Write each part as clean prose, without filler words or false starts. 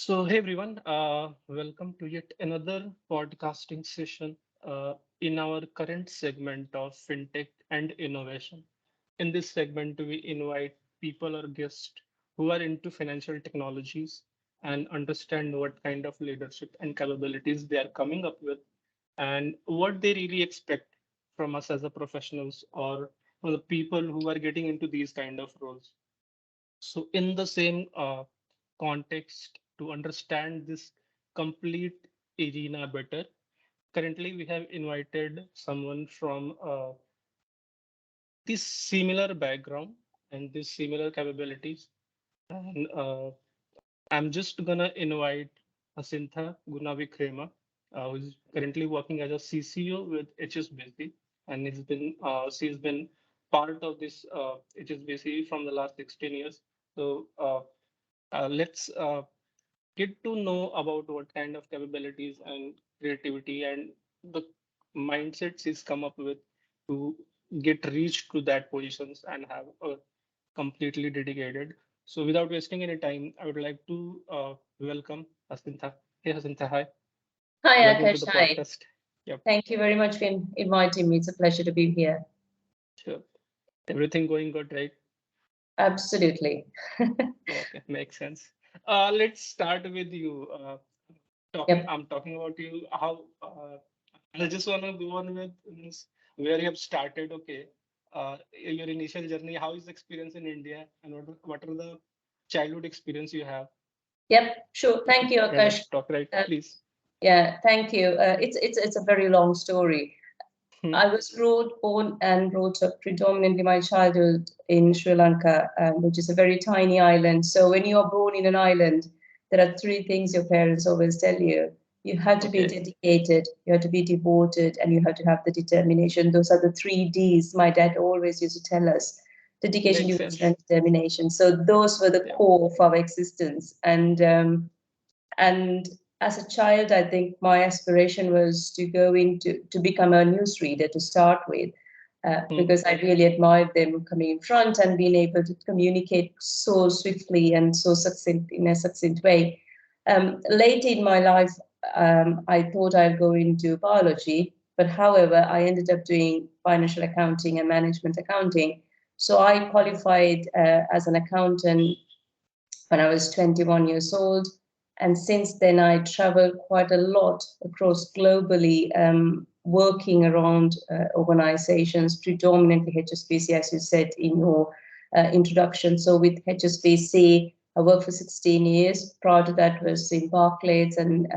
Hey everyone, welcome to yet another podcasting session in our current segment of fintech and innovation. In this segment, we invite people or guests who are into financial technologies and understand what kind of leadership and capabilities they are coming up with and what they really expect from us as a professionals or from the people who are getting into these kind of roles. So, in the same context, to understand this complete arena better, currently we have invited someone from this similar background and this similar capabilities. And I'm just gonna invite Hasintha Gunawickrema, who is currently working as a CCO with HSBC, and she's been part of this HSBC from the last 16 years. So let's get to know about what kind of capabilities and creativity and the mindsets he's come up with to get reached to that positions and have a completely dedicated. So without wasting any time, I would like to welcome Hasintha. Hey Hasintha, hi. Hi, Welcome to Akash. the Hi. podcast. Yep, Thank you very much for inviting me. It's a pleasure to be here. sure. Everything going good, right? Absolutely. Okay, makes sense. Let's start with you. Yep. I'm talking about you. How I just want to go on with means where you have started. Okay, your initial journey. How is the experience in India, and what are the childhood experience you have? Yep. Sure. If Thank you you, kind of Akash. talk right, Uh, please. yeah. Thank you. It's a very long story. Hmm. I was born and brought up predominantly my childhood in Sri Lanka, which is a very tiny island. So when you are born in an island, there are three things your parents always tell you. You have to be Okay, dedicated, you have to be devoted, and you have to have the determination. Those are the three Ds my dad always used to tell us: dedication, makes devotion, sense. and determination. So those were the Yeah. core of our existence. And as a child, I think my aspiration was to go into to become a newsreader to start with, Hmm. because I really admired them coming in front and being able to communicate so swiftly and so succinct in a succinct way. Late in my life, I thought I'd go into biology, but however, I ended up doing financial accounting and management accounting. So I qualified as an accountant when I was 21 years old. And since then, I traveled quite a lot across globally, working around organizations, predominantly HSBC, as you said in your introduction. So with HSBC, I worked for 16 years. Prior to that was in Barclays and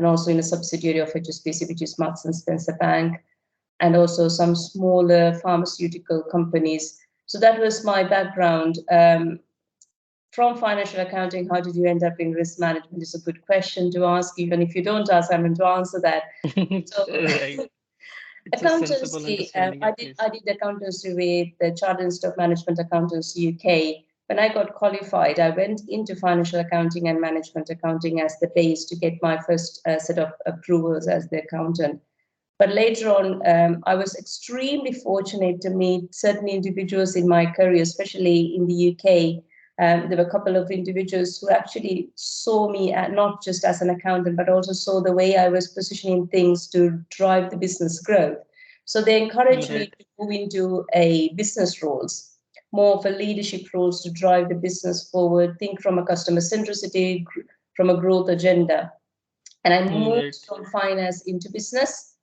also in a subsidiary of HSBC, which is Marks and Spencer Bank, and also some smaller pharmaceutical companies. So that was my background. From financial accounting, how did you end up in risk management is a good question to ask. Even if you don't ask, I'm going to answer that. So Right. It's a sensible accountancy, understanding. Yeah, please. I did accountancy with the Chartered Institute of Management Accountants UK. When I got qualified, I went into financial accounting and management accounting as the base to get my first set of approvals as the accountant. But later on, I was extremely fortunate to meet certain individuals in my career, especially in the UK. There were a couple of individuals who actually saw me not just as an accountant, but also saw the way I was positioning things to drive the business growth. So they encouraged me Right. to move into a business roles, more of a leadership roles to drive the business forward, think from a customer centricity, from a growth agenda. And I moved Right. from finance into business.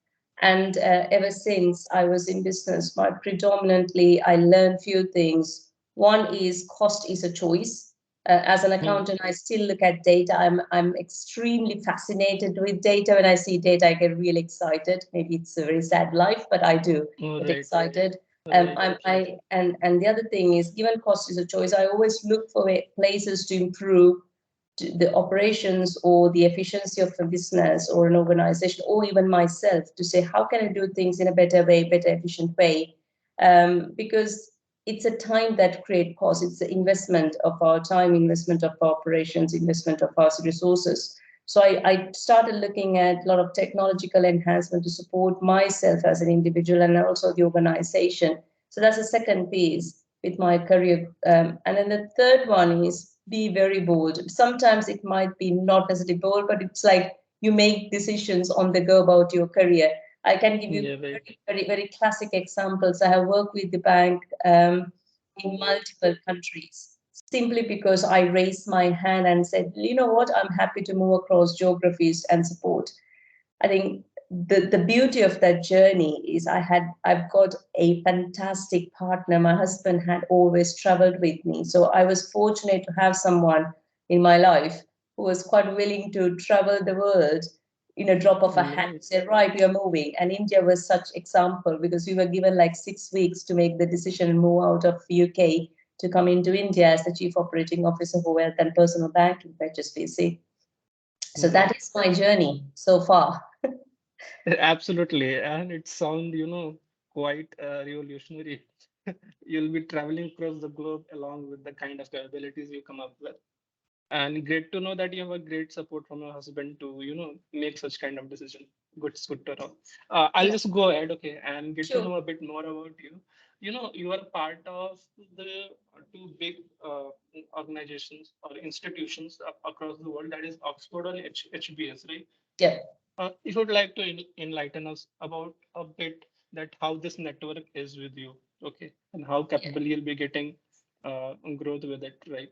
And ever since I was in business, my predominantly I learned few things. One is cost is a choice. As an Hmm. accountant, I still look at data. I'm extremely fascinated with data. When I see data, I get really excited. Maybe it's a very sad life, but I do get Right. excited. Right. And the other thing is, given cost is a choice, I always look for places to improve the operations or the efficiency of a business or an organization or even myself to say how can I do things in a better way, better efficient way, because it's a time that create cost. It's the investment of our time, investment of our operations, investment of our resources. So I started looking at a lot of technological enhancement to support myself as an individual and also the organization. So that's the second piece with my career. And then the third one is be very bold. Sometimes it might be not necessarily bold, but it's like you make decisions on the go about your career. I can give you Yeah, right. very classic examples. I have worked with the bank in multiple countries simply because I raised my hand and said, you know what, I'm happy to move across geographies and support. I think the beauty of that journey is I've got a fantastic partner. My husband had always traveled with me, so I was fortunate to have someone in my life who was quite willing to travel the world in a drop of a hat. Right. Say, right, we are moving. And India was such example because we were given like 6 weeks to make the decision and move out of UK to come into India as the chief operating officer for wealth and personal banking for HSBC. So that Right. is my journey so far. Absolutely. And it sounds, quite revolutionary. You'll be traveling across the globe along with the kind of capabilities you come up with. And great to know that you have a great support from your husband to, make such kind of decision. Good to know. I'll Yeah, just go ahead, okay, and get to sure. know a bit more about you. You are part of the two big organizations or institutions across the world, that is Oxford and HBS, right? Yeah, If you would like to enlighten us about a bit that how this network is with you, okay, and how yeah, capable you'll be getting growth with it, right?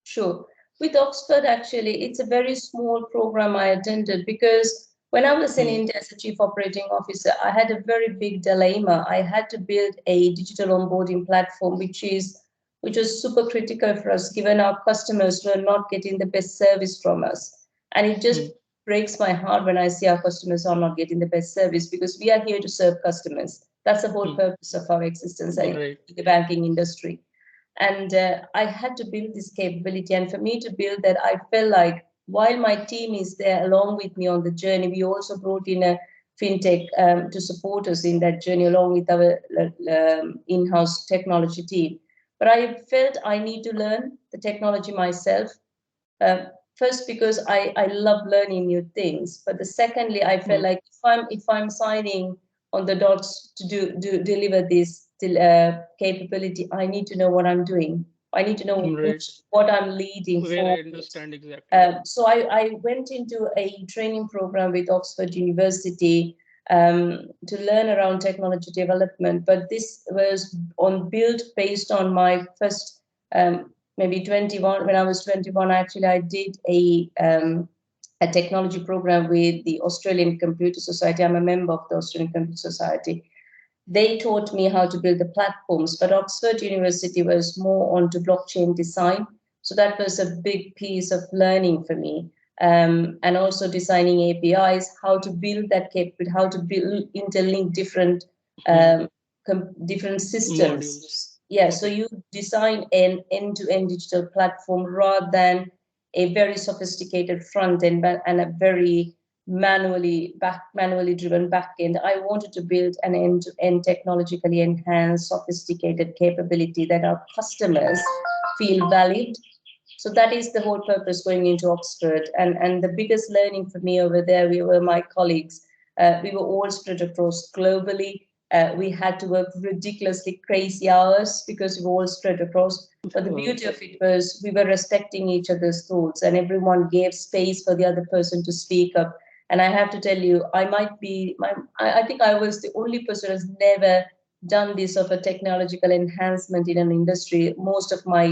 sure. With Oxford, actually, it's a very small program I attended because when I was in Hmm. India as a chief operating officer, I had a very big dilemma. I had to build a digital onboarding platform, which was super critical for us, given our customers were not getting the best service from us. And it Hmm. just breaks my heart when I see our customers are not getting the best service because we are here to serve customers. That's the whole Hmm. purpose of our existence in Right. the banking industry. And I had to build this capability. And for me to build that, I felt like while my team is there along with me on the journey, we also brought in a fintech to support us in that journey along with our in-house technology team. But I felt I need to learn the technology myself. um, First because I love learning new things, but the secondly I felt Hmm. like if I'm signing on the dots to deliver this capability, I need to know what I'm doing. I need to know Right. what I'm leading Where for. I understand exactly. So I went into a training program with Oxford University to learn around technology development, but this was on built based on my first maybe 21. When I was 21, actually, I did a technology program with the Australian Computer Society. I'm a member of the Australian Computer Society. They taught me how to build the platforms, but Oxford University was more onto blockchain design. So that was a big piece of learning for me. And also designing APIs, how to build that capability, how to build interlink different Hmm. um, different Modules. systems. Yeah, so Okay. you design an end-to-end digital platform rather than a very sophisticated front end and a very manually driven backend. I wanted to build an end-to-end technologically enhanced, sophisticated capability that our customers feel valued. So that is the whole purpose going into Oxford. And the biggest learning for me over there, we were my colleagues. We were all spread across globally. We had to work ridiculously crazy hours because we were all spread across. But the Uh, beauty of it was we were respecting each other's thoughts and everyone gave space for the other person to speak up. And I have to tell you, I think I was the only person who has never done this of a technological enhancement in an industry. Most of my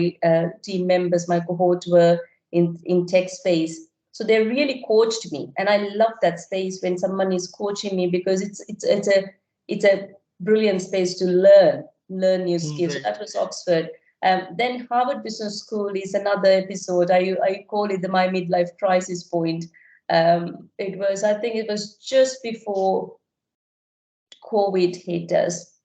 team members, my cohort, were in tech space. So they really coached me. And I love that space when someone is coaching me because it's a brilliant space to learn new skills. So right. that was Oxford. Then Harvard Business School is another episode. I call it my midlife crisis point. I think it was just before COVID hit us.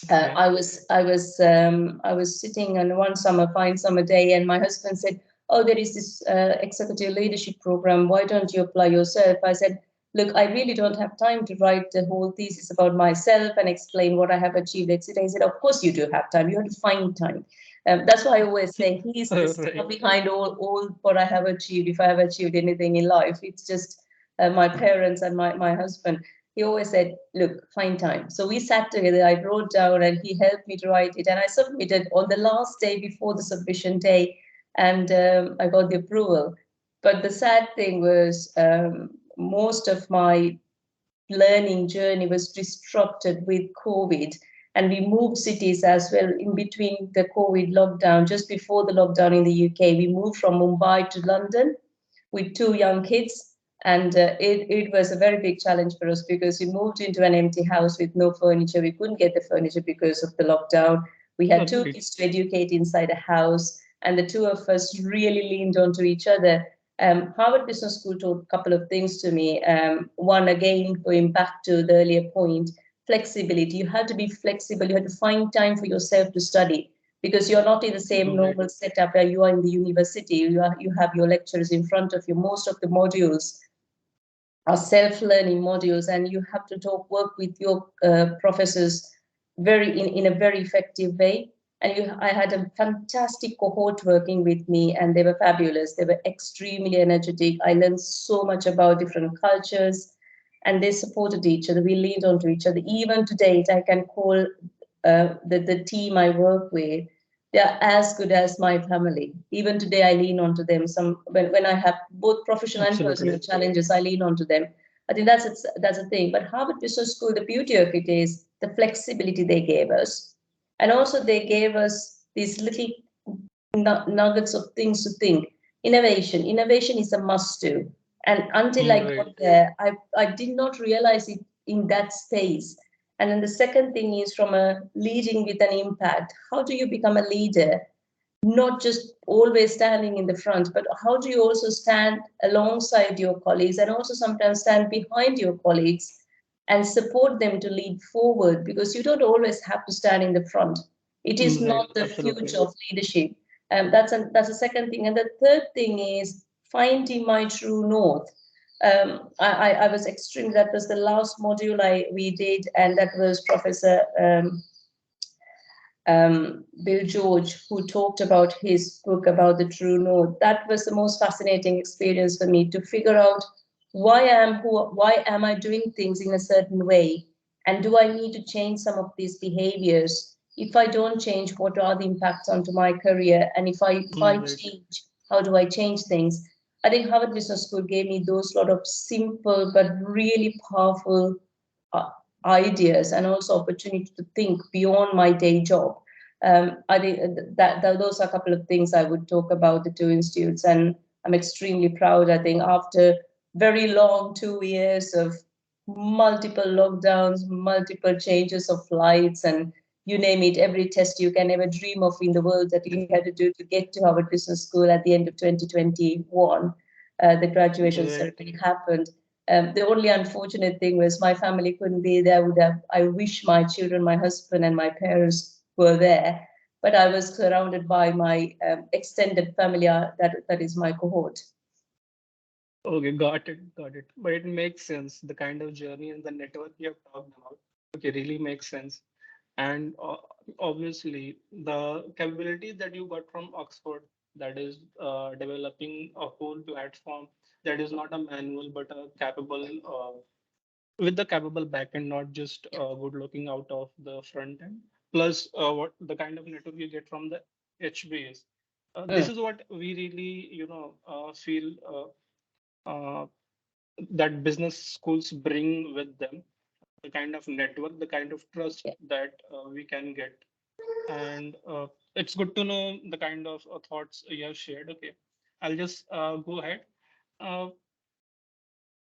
Okay. I was sitting on one fine summer day, and my husband said, "Oh, there is this executive leadership program. Why don't you apply yourself?" I said, "Look, I really don't have time to write the whole thesis about myself and explain what I have achieved." Etc. He said, "Of course you do have time. You have to find time." That's why I always say he is the star Right. behind all what I have achieved. If I have achieved anything in life, it's just my parents and my husband. He always said, "Look, find time." So we sat together. I wrote down, and he helped me to write it. And I submitted on the last day before the submission day. and I got the approval. But the sad thing was most of my learning journey was disrupted with COVID. And we moved cities as well in between the COVID lockdown. Just before the lockdown in the UK, we moved from Mumbai to London with two young kids. And it was a very big challenge for us because we moved into an empty house with no furniture. We couldn't get the furniture because of the lockdown. We had two Right. kids to educate inside a house, and the two of us really leaned onto each other. Harvard Business School taught a couple of things to me. One, again, going back to the earlier point, flexibility. You have to be flexible. You have to find time for yourself to study because you're not in the same Right. normal setup where you are in the university. You have your lecturers in front of you. Most of the modules are self-learning modules, and you have to work with your professors in a very effective way. And I had a fantastic cohort working with me, and they were fabulous. They were extremely energetic. I learned so much about different cultures, and they supported each other. We leaned onto each other. Even to date, I can call the team I work with, they're as good as my family. Even today, I lean onto them. When I have both professional and personal Absolutely. challenges, I lean onto them. I think that's a thing. But Harvard Business School, the beauty of it is the flexibility they gave us, and also they gave us these little nuggets of things to think. Innovation is a must do. And until I Right. got there, I did not realize it in that space. And then the second thing is from a leading with an impact. How do you become a leader? Not just always standing in the front, but how do you also stand alongside your colleagues and also sometimes stand behind your colleagues and support them to lead forward, because you don't always have to stand in the front. It is Right. not the Absolutely. future of leadership. That's the second thing. And the third thing is finding my true north. I was extreme. That was the last module we did, and that was Professor Bill George, who talked about his book about the true north. That was the most fascinating experience for me to figure out why am I doing things in a certain way, and do I need to change some of these behaviors? If I don't change, what are the impacts onto my career? And if I Right. change, how do I change things? I think Harvard Business School gave me those lot of simple but really powerful uh, ideas and also opportunity to think beyond my day job. I think that those are a couple of things I would talk about the two institutes, and I'm extremely proud. I think after very long 2 years of multiple lockdowns, multiple changes of flights, and you name it, every test you can ever dream of in the world that we had to do to get to Harvard Business School at the end of 2021, the graduation Right. ceremony happened. The only unfortunate thing was my family couldn't be there. I wish my children, my husband, and my parents were there, but I was surrounded by my extended family. That is my cohort. Okay, got it, got it. But it makes sense. The kind of journey and the network you have talked about, okay, really makes sense. And obviously, the capabilities that you got from Oxford, that is developing a whole platform that is not a manual but a capable with the capable backend, not just good looking out of the front end. Plus, what the kind of network you get from the HBS. This Mm, is what we really, feel. Uh, that business schools bring with them, the kind of network, the kind of trust yeah. that we can get. And it's good to know the kind of thoughts you have shared. Okay, I'll just go ahead. Uh,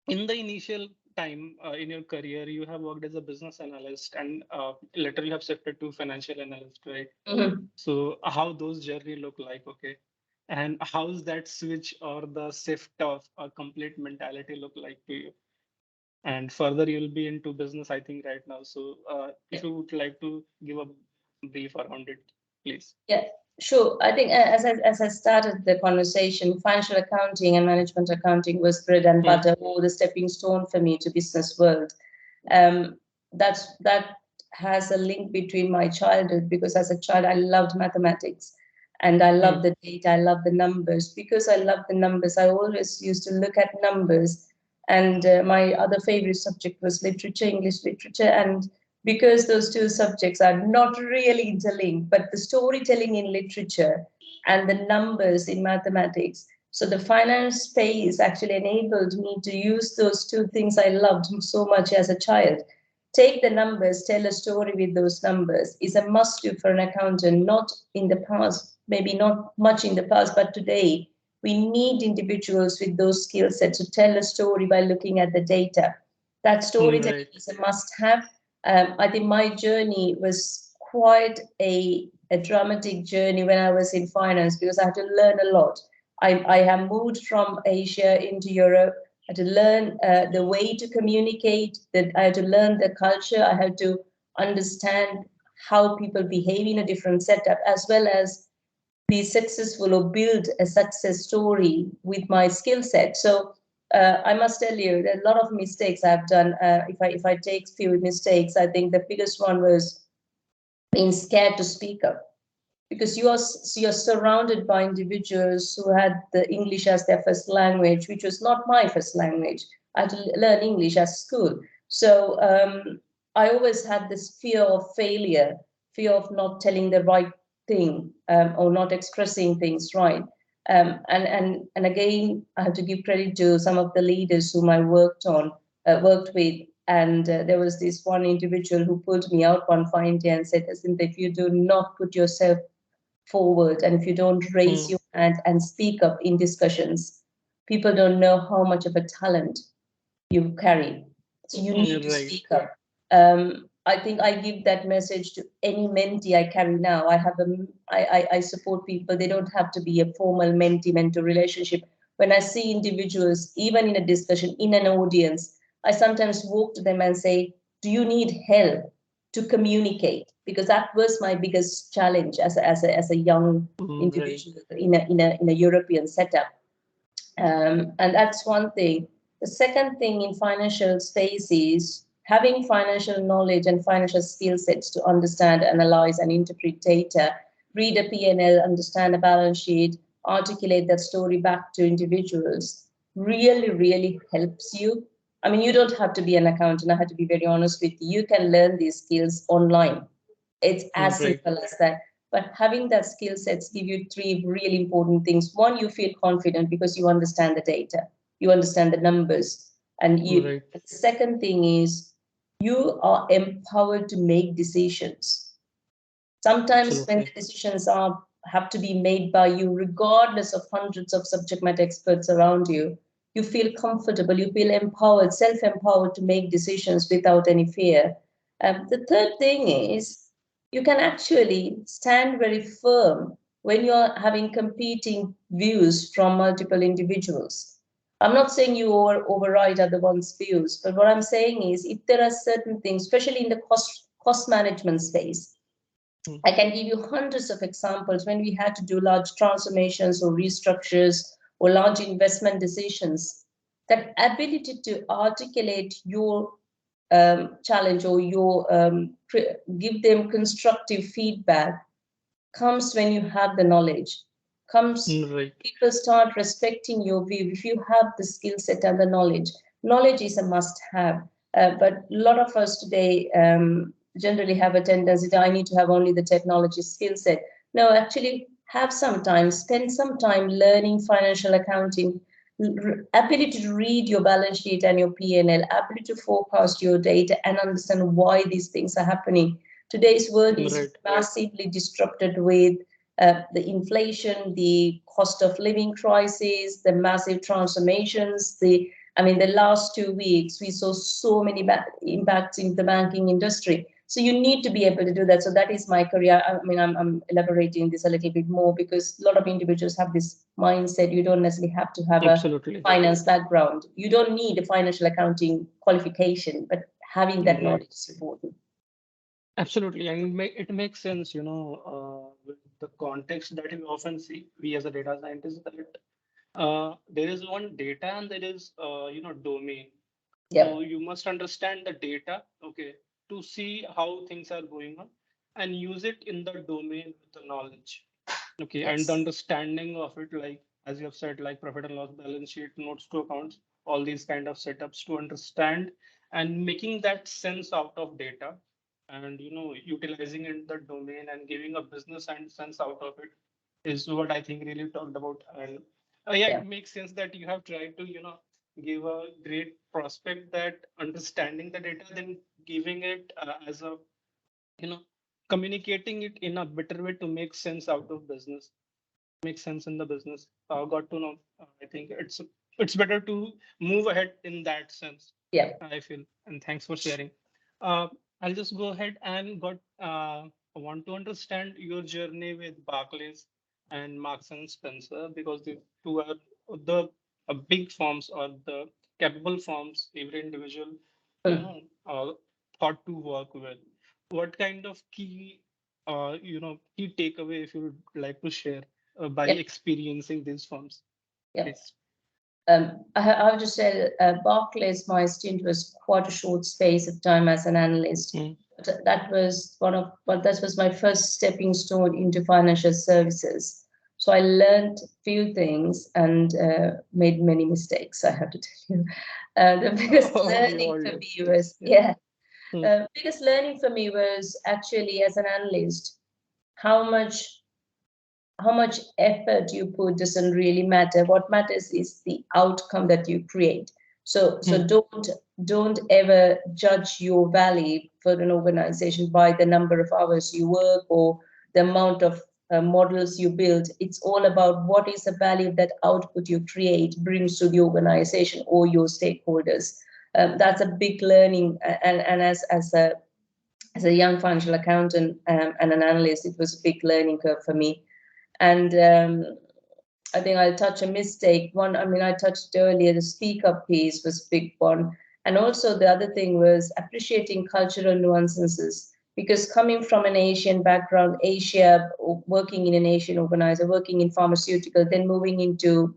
in the initial time in your career, you have worked as a business analyst, and later you have shifted to financial analyst, right? Mhm. So how those journey look like, okay? And how's that switch or the shift of a complete mentality look like to you? And further, you'll be into business, I think, right now. So, if you would like to give a brief around it, please. Yeah, sure. I think as I started the conversation, financial accounting and management accounting was bread and Hmm. butter, or the stepping stone for me to business world. Um, that has a link between my childhood, because as a child I loved mathematics, and I Hmm. love the data, I love the numbers. Because I love the numbers, I always used to look at numbers. And my other favorite subject was literature, English literature, and because those two subjects are not really interlinked, but the storytelling in literature and the numbers in mathematics. So the finance space actually enabled me to use those two things I loved so much as a child. Take the numbers, tell a story with those numbers is a must do for an accountant, not in the past, maybe not much in the past, but today we need individuals with those skill sets to tell a story by looking at the data. That storytelling Right. is a must have. I think my journey was quite a dramatic journey when I was in finance because I had to learn a lot. I have moved from Asia into Europe. I had to learn the way to communicate, that I had to learn the culture. I had to understand how people behave in a different setup, as well as be successful or build a success story with my skill set. So I must tell you, there are a lot of mistakes I've done. If I take few mistakes, I think the biggest one was being scared to speak up because you're surrounded by individuals who had the English as their first language, which was not my first language. I had to learn English at school. So I always had this fear of failure, fear of not telling the right thing or not expressing things right. And again, I have to give credit to some of the leaders whom I worked with. And there was this one individual who pulled me out one fine day and said, "Listen, if you do not put yourself forward and if you don't raise Hmm. your hand and speak up in discussions, people don't know how much of a talent you carry. So you need to Right. speak up." I think I give that message to any mentee I carry now. I support people. They don't have to be a formal mentee-mentor relationship. When I see individuals, even in a discussion, in an audience, I sometimes walk to them and say, "Do you need help to communicate?" Because that was my biggest challenge as a young Right. individual in a European setup. And that's one thing. The second thing in financial space is having financial knowledge and financial skill sets to understand, analyze, and interpret data, read a P&L, understand a balance sheet, articulate that story back to individuals really, really helps you. I mean, you don't have to be an accountant. I have to be very honest with you. You can learn these skills online. It's as Right. simple as that. But having that skill sets give you three really important things. One, you feel confident because you understand the data, you understand the numbers. And you Right. the second thing is you are empowered to make decisions. Sometimes when Absolutely. the decisions are have to be made by you, regardless of hundreds of subject matter experts around you, you feel comfortable, you feel empowered, self-empowered to make decisions without any fear. The third thing is you can actually stand very firm when you're having competing views from multiple individuals. I'm not saying you override other one's views, but what I'm saying is if there are certain things, especially in the cost management space, Hmm. I can give you hundreds of examples when we had to do large transformations or restructures or large investment decisions. That ability to articulate your challenge or your give them constructive feedback comes when you have the knowledge. Comes Right. people start respecting your view if you have the skill set and the knowledge. Knowledge is a must have, but a lot of us today generally have a tendency that I need to have only the technology skill set. No, actually have some time, spend some time learning financial accounting, ability to read your balance sheet and your P&L, ability to forecast your data and understand why these things are happening. Today's world is Right. massively disrupted with the inflation, the cost of living crisis, the massive transformations. I mean, the last 2 weeks we saw so many impacts in the banking industry. So you need to be able to do that. So that is my career. I mean, I'm elaborating this a little bit more because a lot of individuals have this mindset. You don't necessarily have to have a Absolutely. finance background. You don't need a financial accounting qualification, but having that Right. knowledge is important. Absolutely. And it makes sense, with the context that we often see, we as a data scientist, that there is one data and there is, domain. So Yep. you must understand the data, okay, to see how things are going on and use it in the domain with the knowledge. Okay, and the Yes. understanding of it, like as you have said, like profit and loss balance sheet, notes to accounts, all these kind of setups to understand and making that sense out of data and utilizing it in the domain and giving a business and sense out of it. is what I think really talked about. And yeah, Yeah. it makes sense that you have tried to, give a great prospect that understanding the data, then giving it as a, you know, communicating it in a better way to make sense out of business, make sense in the business. Got to know. I think it's better to move ahead in that sense. Yeah. I feel, and thanks for sharing. Uh, I'll just go ahead and got want to understand your journey with Barclays and Marks and Spencer, because the two are the big firms or the capable firms every individual, you Mm. know, thought to work with. What kind of key takeaway if you would like to share by Yeah. experiencing these firms, Yeah. please? I would just say Barclays, my stint was quite a short space of time as an analyst. Mm. But that was that was my first stepping stone into financial services. So I learned few things and made many mistakes, I have to tell you. The biggest We learning all for do. me Yes. was, Yeah. yeah, Mm. biggest learning for me was actually as an analyst, how much how much effort you put doesn't really matter. What matters is the outcome that you create. So Mm. don't ever judge your value for an organization by the number of hours you work or the amount of models you build. It's all about what is the value that output you create brings to the organization or your stakeholders. That's a big learning, and as a young financial accountant and an analyst, it was a big learning curve for me. And I think I'll touch a mistake. One, I mean, I touched earlier, the speak up piece was a big one. And also the other thing was appreciating cultural nuances. Because coming from an Asian background, Asia, working in an Asian organizer, working in pharmaceutical, then moving into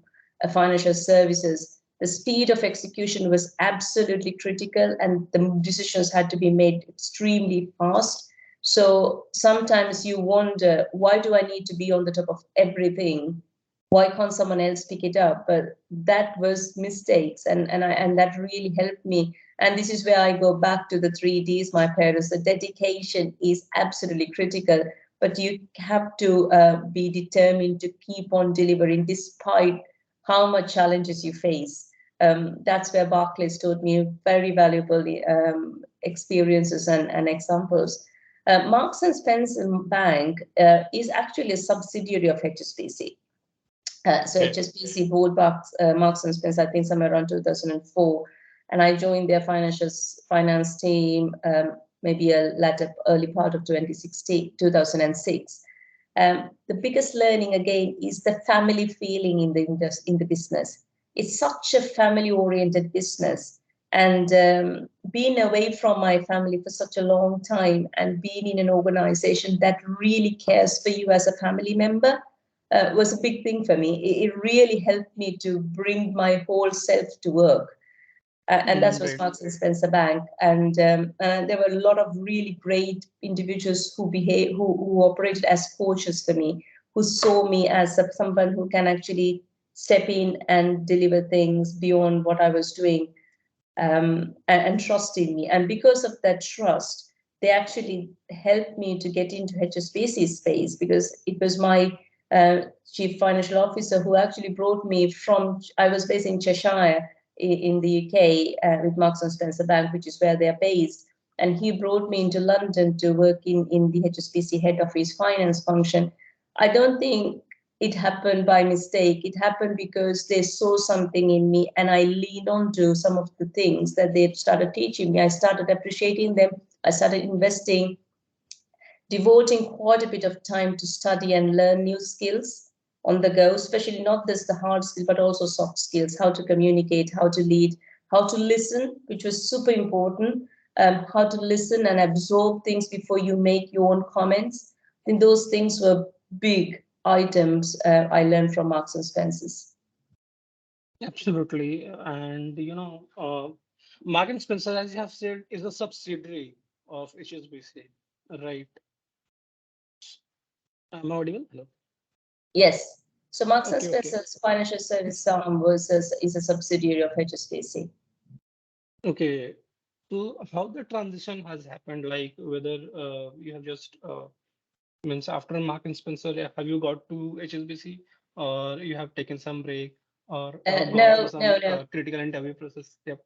financial services, the speed of execution was absolutely critical and the decisions had to be made extremely fast. So sometimes you wonder, why do I need to be on the top of everything? Why can't someone else pick it up? But that was mistakes, and that really helped me. And this is where I go back to the 3Ds, my parents. The dedication is absolutely critical, but you have to be determined to keep on delivering despite how much challenges you face. That's where Barclays taught me very valuable experiences and examples. Marks and Spencer Bank is actually a subsidiary of HSBC. So Okay. HSBC bought Marks and Spencer, I think, somewhere around 2004, and I joined their finance team maybe a latter early part of 2016, 2006. The biggest learning again is the family feeling in the business. It's such a family-oriented business, and being away from my family for such a long time and being in an organization that really cares for you as a family member was a big thing for me. It really helped me to bring my whole self to work. And that was Great. Marks and Spencer Bank. And there were a lot of really great individuals who operated as coaches for me, who saw me as someone who can actually step in and deliver things beyond what I was doing, and trust in me. And because of that trust, they actually helped me to get into HSBC space, because it was my chief financial officer who actually brought me from, I was based in Cheshire in the UK with Marks and Spencer Bank, which is where they're based. And he brought me into London to work in the HSBC head office finance function. I don't think it happened by mistake. It happened because they saw something in me and I leaned on to some of the things that they started teaching me. I started appreciating them. I started investing, devoting quite a bit of time to study and learn new skills on the go, especially not just the hard skills, but also soft skills, how to communicate, how to lead, how to listen, which was super important, how to listen and absorb things before you make your own comments. I think those things were big items I learned from Marks and Spencer's. Absolutely. And Mark and Spencer, as you have said, is a subsidiary of HSBC, right? Am I audible? Hello. Yes. So Marks and Okay, okay. Spencer's financial service arm is a subsidiary of HSBC. Okay. So how the transition has happened, like whether you have just Means after Mark and Spencer, have you got to HSBC or you have taken some break or have gone through No, no, some no. critical interview process? Yep.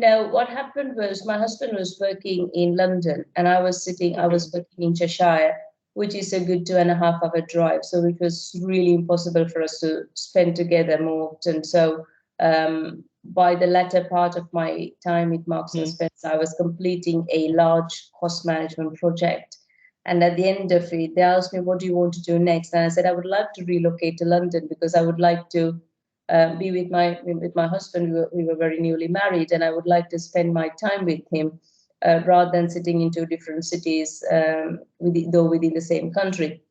No, what happened was my husband was working in London and I Okay. was working in Cheshire, which is a good 2.5 hour drive. So it was really impossible for us to spend together more often. So by the latter part of my time with Marks and Hmm. Spencer, I was completing a large cost management project. And at the end of it, they asked me, what do you want to do next? And I said, I would like to relocate to London because I would like to be with my husband. We were very newly married, and I would like to spend my time with him rather than sitting in two different cities, though within the same country.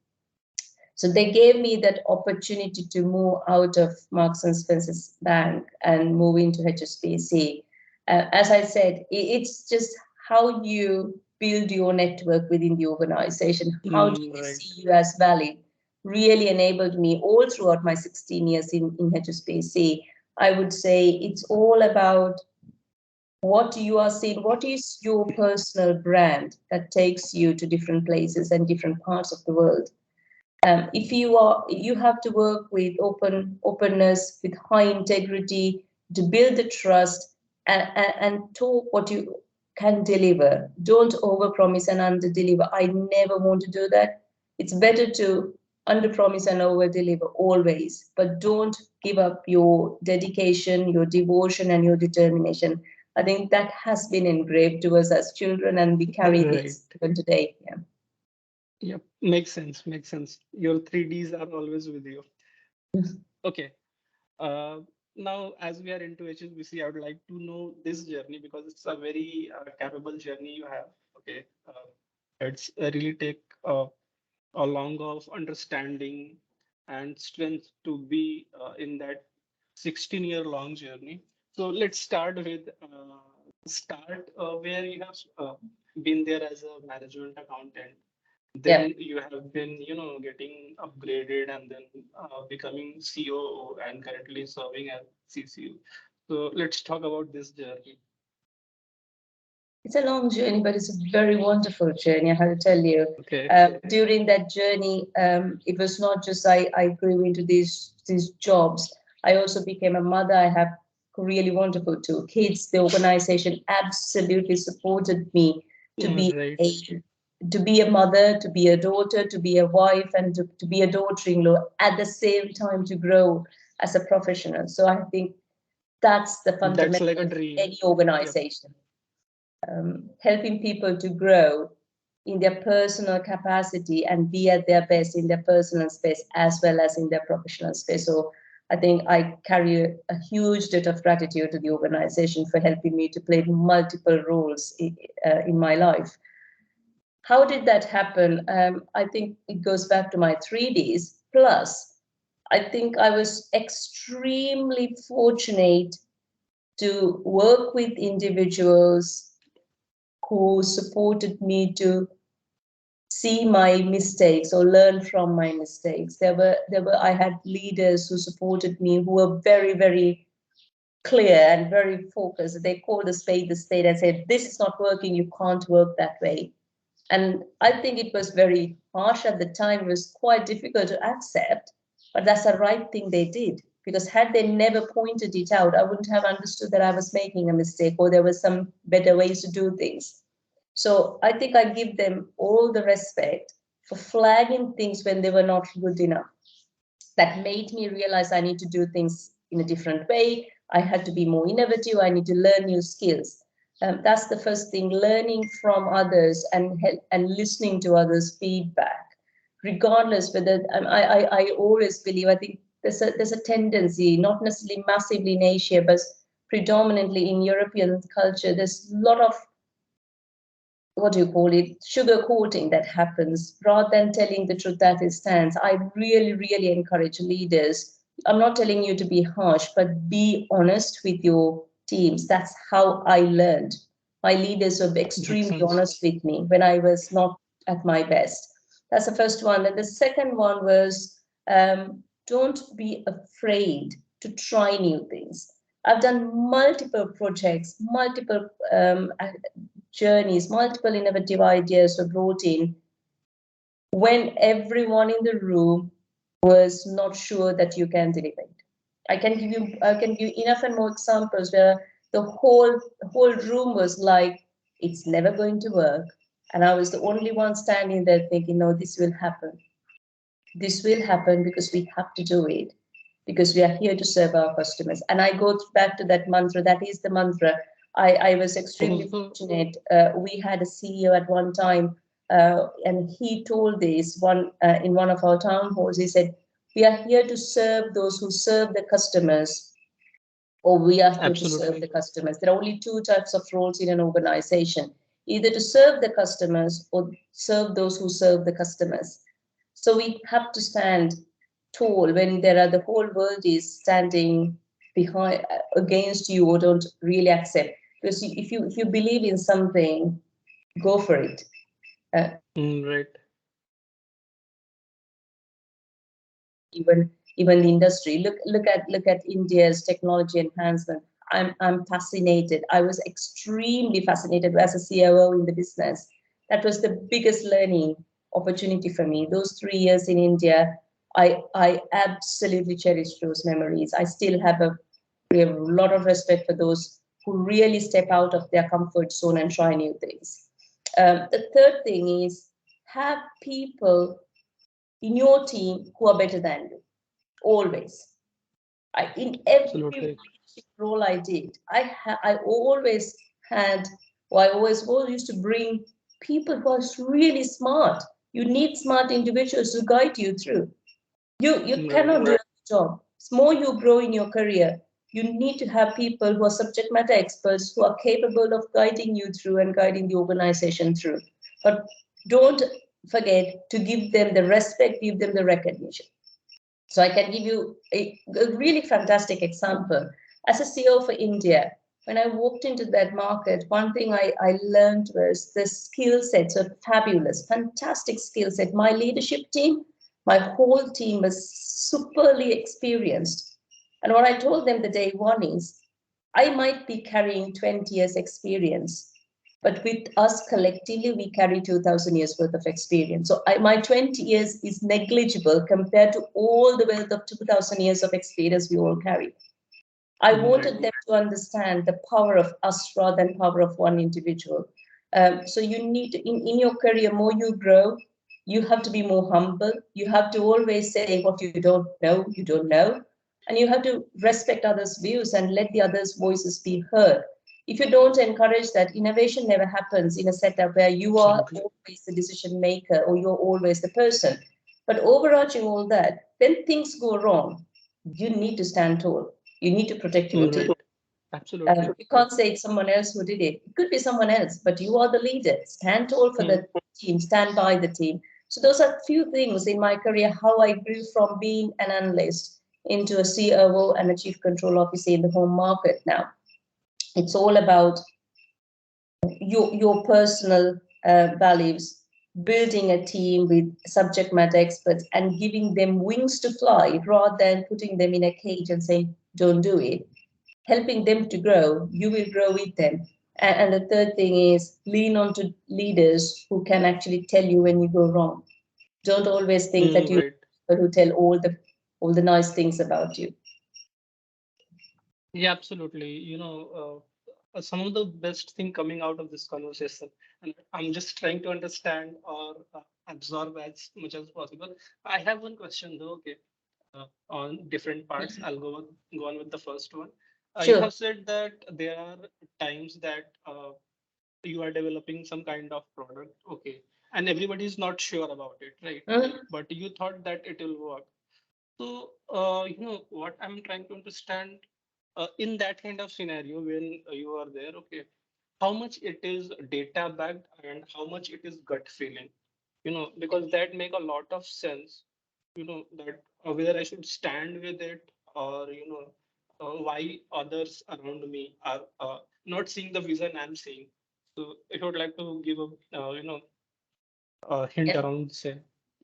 So they gave me that opportunity to move out of Marks and Spencer's bank and move into HSBC. As I said, it's just how you build your network within the organization. How do they Right. see you as valid? Really enabled me all throughout my 16 years in HSBC. I would say it's all about what you are seeing. What is your personal brand that takes you to different places and different parts of the world? If you have to work with openness, with high integrity to build the trust and talk what you can deliver. Don't overpromise and underdeliver. I never want to do that. It's better to underpromise and overdeliver always, but don't give up your dedication, your devotion, and your determination. I think that has been engraved to us as children, and we carry Right. this even today. Yeah. Yep. Makes sense. Makes sense. Your 3Ds are always with you. Okay. Uh, Now, as we are into HSBC, I would like to know this journey because it's a very capable journey you have. Okay. It's really take a long of understanding and strength to be in that 16-year long journey. So let's start with where you have been there as a management accountant. Yeah. Then you have been, getting upgraded and then becoming COO and currently serving as CCO. So let's talk about this journey. It's a long journey, but it's a very wonderful journey, I have to tell you. Okay. During that journey, it was not just I grew into these jobs. I also became a mother. I have really wonderful two kids. The organization absolutely supported me to be Right. a to be a mother, to be a daughter, to be a wife, and to be a daughter-in-law at the same time to grow as a professional. So I think that's the That's like a fundamental for dream. any Yep. organization, helping people to grow in their personal capacity and be at their best in their personal space as well as in their professional space. So I think I carry a huge debt of gratitude to the organization for helping me to play multiple roles in my life. How did that happen? I think it goes back to my 3Ds. Plus, I think I was extremely fortunate to work with individuals who supported me to see my mistakes or learn from my mistakes. There were I had leaders who supported me who were very, very clear and very focused. They called a spade and said, this is not working, you can't work that way. And I think it was very harsh at the time. It was quite difficult to accept, but that's the right thing they did. Because had they never pointed it out, I wouldn't have understood that I was making a mistake or there were some better ways to do things. So I think I give them all the respect for flagging things when they were not good enough. That made me realize I need to do things in a different way. I had to be more innovative. I need to learn new skills. That's the first thing, learning from others and help, and listening to others' feedback, regardless whether I always believe, I think there's a tendency, not necessarily massively in Asia, but predominantly in European culture, there's a lot of, what do you call it, sugar coating that happens rather than telling the truth that it stands. I really, really encourage leaders. I'm not telling you to be harsh, but be honest with your teams. That's how I learned. My leaders were Makes extremely sense. honest with me when I was not at my best. That's the first one. And the second one was, don't be afraid to try new things. I've done multiple projects, multiple journeys, multiple innovative ideas were brought in. when everyone in the room was not sure that you can deliver it. I can give you enough and more examples where the whole room was like, it's never going to work. And I was the only one standing there thinking, no, this will happen. This will happen because we have to do it, because we are here to serve our customers. And I go back to that mantra. That is the mantra. I was extremely fortunate. We had a CEO at one time, and he told this one in one of our town halls. He said, "We are here to serve those who serve the customers, or we are here to serve the customers." There are only two types of roles in an organization: either to serve the customers or serve those who serve the customers. So we have to stand tall when the whole world is standing behind against you or don't really accept. Because if you believe in something, go for it. Right. Even the industry. Look at India's technology enhancement. I'm fascinated. I was extremely fascinated as a COO in the business. That was the biggest learning opportunity for me. Those 3 years in India, I absolutely cherish those memories. I still have a lot of respect for those who really step out of their comfort zone and try new things. The third thing is, have people in your team who are better than you. Always. In every leadership role I did, I always had, or I always used to bring people who are really smart. You need smart individuals to guide you through. You cannot do a job. The more you grow in your career, you need to have people who are subject matter experts who are capable of guiding you through and guiding the organization through. But don't forget to give them the respect, give them the recognition. So I can give you a really fantastic example. As a CEO for India, when I walked into that market, one thing I learned was the skill sets are fabulous, fantastic skill set. My leadership team, my whole team was superly experienced. And what I told them the day one is, I might be carrying 20 years experience, but with us collectively, we carry 2,000 years worth of experience. So my 20 years is negligible compared to all the wealth of 2,000 years of experience we all carry. I wanted them to understand the power of us rather than power of one individual. So you need to, in your career, more you grow, you have to be more humble. You have to always say what you don't know, you don't know. And you have to respect others' views and let the others' voices be heard. If you don't encourage that, innovation never happens in a setup where you are always the decision maker or you're always the person. But overarching all that, when things go wrong, you need to stand tall. You need to protect your team. Absolutely. You can't say it's someone else who did it. It could be someone else, but you are the leader. Stand tall for the team, stand by the team. So those are few things in my career, how I grew from being an analyst into a COO and a chief control officer in the home market now. It's all about your personal values, building a team with subject matter experts and giving them wings to fly rather than putting them in a cage and saying, don't do it. Helping them to grow, you will grow with them. And the third thing is lean on to leaders who can actually tell you when you go wrong. Don't always think that you who tell all the nice things about you. Yeah, absolutely. Some of the best thing coming out of this conversation, and I'm just trying to understand or absorb as much as possible. I have one question though. Okay, on different parts. I'll go on with the first one. You Sure. have said that there are times that you are developing some kind of product, okay, and everybody is not sure about it, right? But you thought that it will work. So, what I'm trying to understand in that kind of scenario when you are there, okay, how much it is data backed and how much it is gut feeling, because that make a lot of sense, that whether I should stand with it or, why others around me are not seeing the vision I'm seeing. So if you would like to give a hint Yeah, around, say,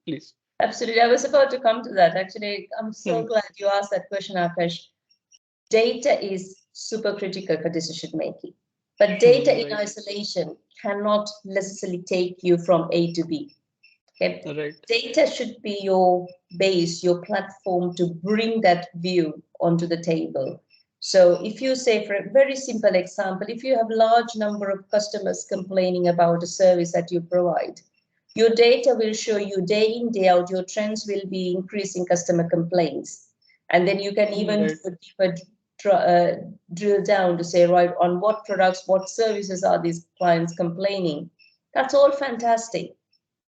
please. absolutely. I was about to come to that. Actually, I'm so Hmm. glad you asked that question, Akash. Data is super critical for decision making, but data in Right. isolation cannot necessarily take you from A to B. Okay. Right. Data should be your base, your platform to bring that view onto the table. So if you say, for a very simple example, if you have large number of customers complaining about a service that you provide, your data will show you day in, day out, your trends will be increasing customer complaints. And then you can even do Right. a deeper drill down to say, right, on what products, what services are these clients complaining? That's all fantastic.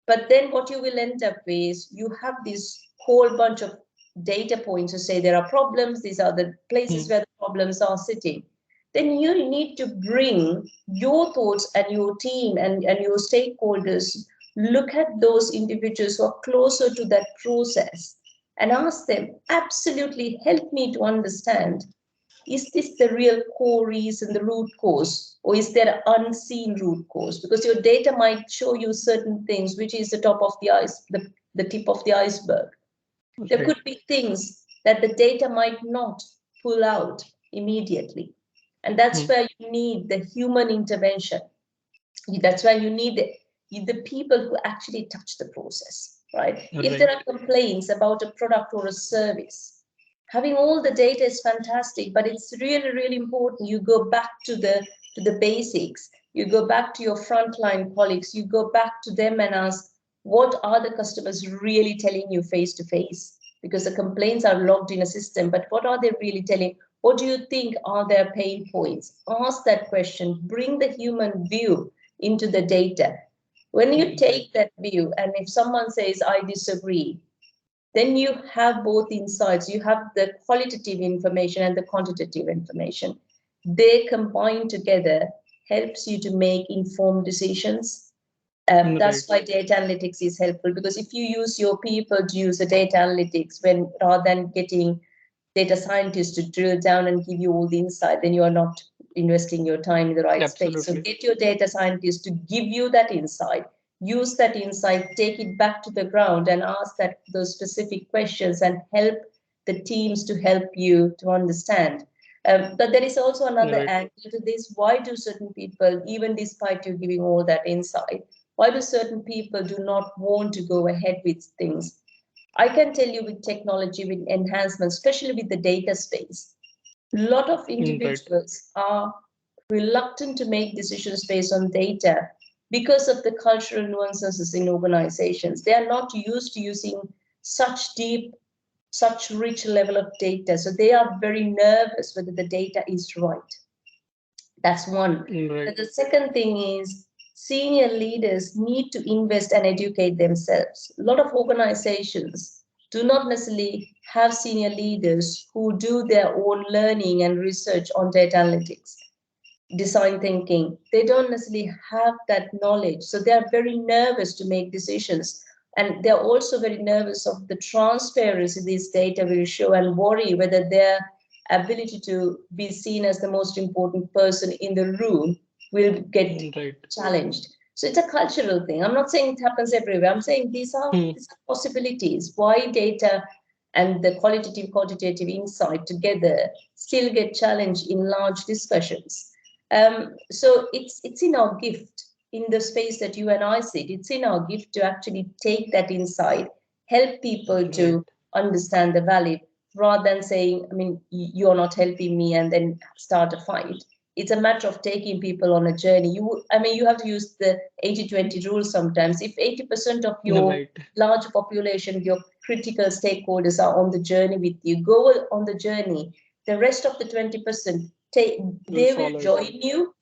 But then what you will end up with is you have this whole bunch of data points to say there are problems, these are the places Hmm. where the problems are sitting. Then you need to bring your thoughts and your team and your stakeholders, look at those individuals who are closer to that process and ask them, absolutely help me to understand, is this the real core reason, the root cause, or is there an unseen root cause? Because your data might show you certain things, which is the top of the ice, the tip of the iceberg. There Right. could be things that the data might not pull out immediately. And that's Hmm. where you need the human intervention. That's why you need the people who actually touch the process, right? If there Right. are complaints about a product or a service, having all the data is fantastic, but it's really, really important. You go back to the basics. You go back to your frontline colleagues. You go back to them and ask, what are the customers really telling you face to face? Because the complaints are logged in a system, but what are they really telling? What do you think are their pain points? Ask that question. Bring the human view into the data. When you Right. take that view, and if someone says, I disagree, then you have both insights. You have the qualitative information and the quantitative information. They combine together, helps you to make informed decisions. Right. That's why data analytics is helpful, because if you use your people to use the data analytics when rather than getting data scientists to drill down and give you all the insight, then you are not investing your time in the right space. So Absolutely. get your data scientists to give you that insight, use that insight, take it back to the ground and ask that those specific questions and help the teams to help you to understand. But there is also another Right. angle to this. Why do certain people, even despite you giving all that insight, why do certain people do not want to go ahead with things? I can tell you with technology, with enhancements, especially with the data space, a lot of Right. individuals are reluctant to make decisions based on data because of the cultural nuances in organizations. They are not used to using such deep, such rich level of data. So they are very nervous whether the data is right. That's one. Right. But the second thing is senior leaders need to invest and educate themselves. A lot of organizations do not necessarily have senior leaders who do their own learning and research on data analytics, design thinking. They don't necessarily have that knowledge. So they are very nervous to make decisions. And they're also very nervous of the transparency these data will show and worry whether their ability to be seen as the most important person in the room will get Right. challenged. So it's a cultural thing. I'm not saying it happens everywhere. I'm saying Hmm. these are possibilities. Why data and the qualitative quantitative insight together still get challenged in large discussions. So it's in our gift, in the space that you and I sit. It's in our gift to actually take that insight, help people to Right. understand the value, rather than saying, I mean, you're not helping me, and then start a fight. It's a matter of taking people on a journey. I mean, you have to use the 80-20 rule sometimes. If 80% of your Right. large population, your critical stakeholders are on the journey with you, go on the journey. The rest of the 20%, Will they will follow it. join you.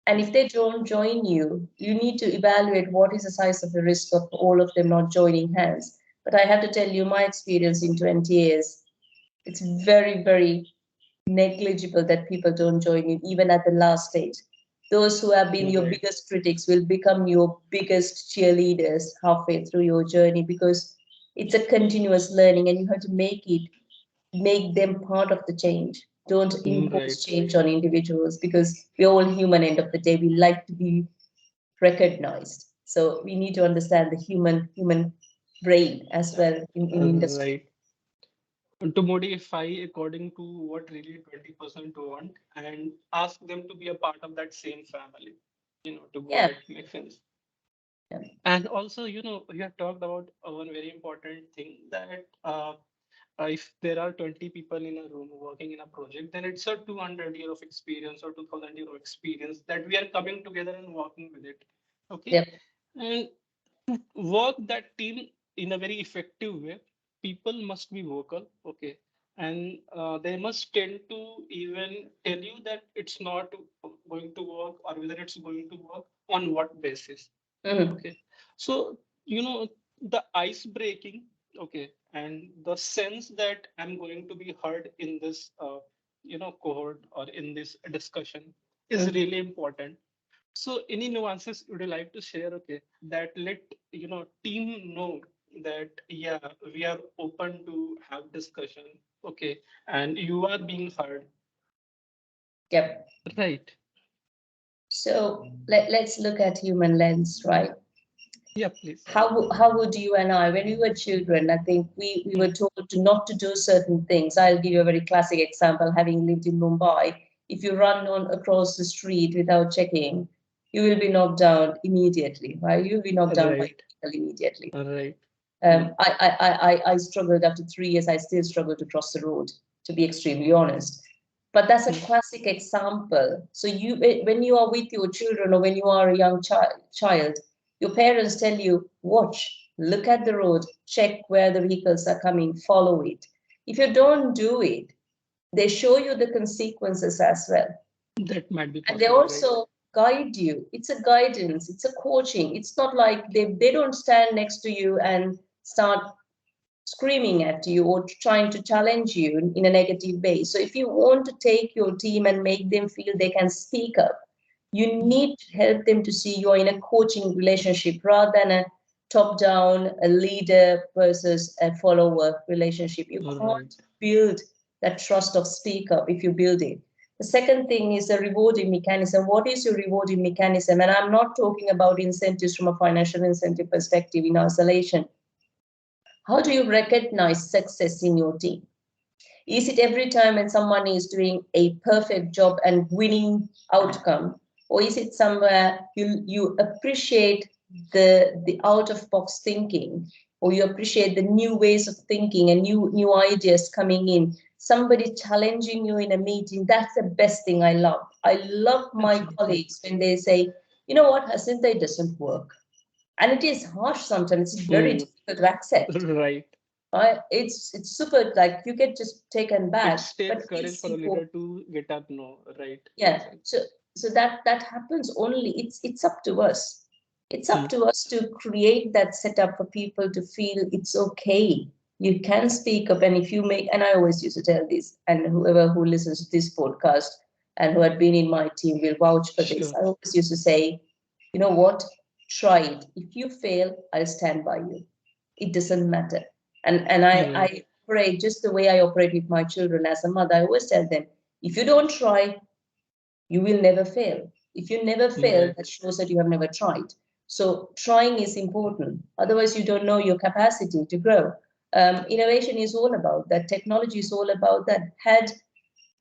And if they don't join you, you need to evaluate what is the size of the risk of all of them not joining hands. But I have to tell you, my experience in 20 years, it's very, very negligible that people don't join you, even at the last stage. Those who have been your Right. biggest critics will become your biggest cheerleaders halfway through your journey, because it's a continuous learning and you have to make them part of the change. Don't impose Right. change on individuals, because we're all human. End of the day, we like to be recognized. So we need to understand the human brain as well in industry. Right. To modify according to what really 20% want and ask them to be a part of that same family, to go Yeah. ahead, make sense. And also, you have talked about one very important thing that if there are 20 people in a room working in a project, then it's a 200 year of experience or 2000 year of experience that we are coming together and working with it. Okay. Yep. And to work that team in a very effective way, people must be vocal. Okay. And they must tend to even tell you that it's not going to work or whether it's going to work on what basis. Mhm. Okay. So, the ice breaking, okay, and the sense that I'm going to be heard in this, cohort or in this discussion is Mhm. really important. So, any nuances would you like to share, okay, that let, team know that, yeah, we are open to have discussion, okay, and you are being heard. Yep. Right. So let's look at human lens, right? Yeah, please. How would you and I, when we were children, I think we were Hmm. told to not to do certain things. I'll give you a very classic example. Having lived in Mumbai, if you run on across the street without checking, you will be knocked down immediately, right? You'll be knocked down by Right. people immediately. Right. Hmm. I struggled after 3 years. I still struggle to cross the road, to be extremely honest. But that's a Hmm. classic example. So when you are with your children or when you are a young child, your parents tell you, watch, look at the road, check where the vehicles are coming, follow it. If you don't do it, they show you the consequences as well. That might be And they possible, right? also guide you. It's a guidance, it's a coaching. It's not like they don't stand next to you and start screaming at you or trying to challenge you in a negative way. So if you want to take your team and make them feel they can speak up, you need to help them to see you're in a coaching relationship rather than a top down, a leader versus a follower relationship. You Right. can't build that trust of speak up if you build it. The second thing is a rewarding mechanism. What is your rewarding mechanism? And I'm not talking about incentives from a financial incentive perspective in isolation. How do you recognize success in your team? Is it every time when someone is doing a perfect job and winning outcome? Or is it somewhere you appreciate the out of box thinking, or you appreciate the new ways of thinking and new ideas coming in? Somebody challenging you in a meeting, that's the best thing I love. I love my Absolutely. colleagues when they say, you know what, Hasintha, it doesn't work. And it is harsh sometimes, it's very Hmm. difficult to accept. Right. It's super, like you get just taken It back, but takes courage it's for a important. leader to get up. No, right. Yeah. Makes sense. So that happens only. It's up to us. It's Hmm. up to us to create that setup for people to feel it's okay. You can speak up, and if you make, and I always used to tell this, and whoever who listens to this podcast and who had been in my team will vouch for this. Sure. I always used to say, you know what? Try it. If you fail, I'll stand by you. It doesn't matter. And Right. I operate just the way I operate with my children as a mother. I always tell them, if you don't try, you will never fail. If you never fail, Right. that shows that you have never tried. So trying is important. Otherwise, you don't know your capacity to grow. Innovation is all about that. Technology is all about that. Had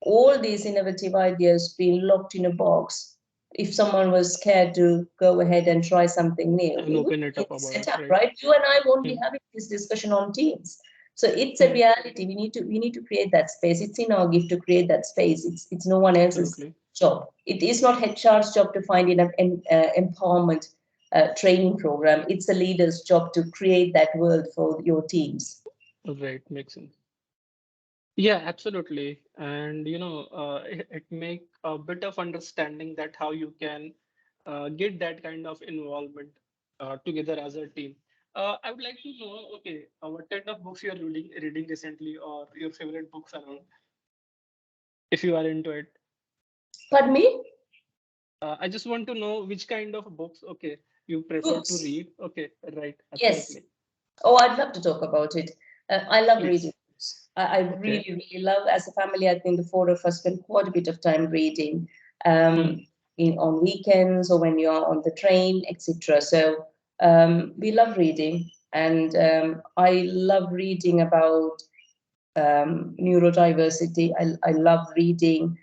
all these innovative ideas been locked in a box, if someone was scared to go ahead and try something new, And we would open it be in up this about it. setup, Right. right? You and I won't Hmm. be having this discussion on Teams. So it's a Hmm. reality. We need to create that space. It's in our gift to create that space. It's no one else's Absolutely. job. It is not HR's job to find an empowerment training program. It's a leader's job to create that world for your teams. Right. Makes sense. Yeah, absolutely. And it make a bit of understanding that how you can get that kind of involvement together as a team. I would like to know, okay, what kind of books you are reading recently, or your favorite books around, if you are into it. Pardon me? I just want to know which kind of books, okay, you prefer to Books. read. Okay, right, Yes. absolutely. Oh, I'd love to talk about it. I love reading Please. books. I Okay. really love, as a family, I think the four of us spend quite a bit of time reading Hmm. on weekends or when you're on the train, etc. So we love reading. And I love reading about neurodiversity. I love reading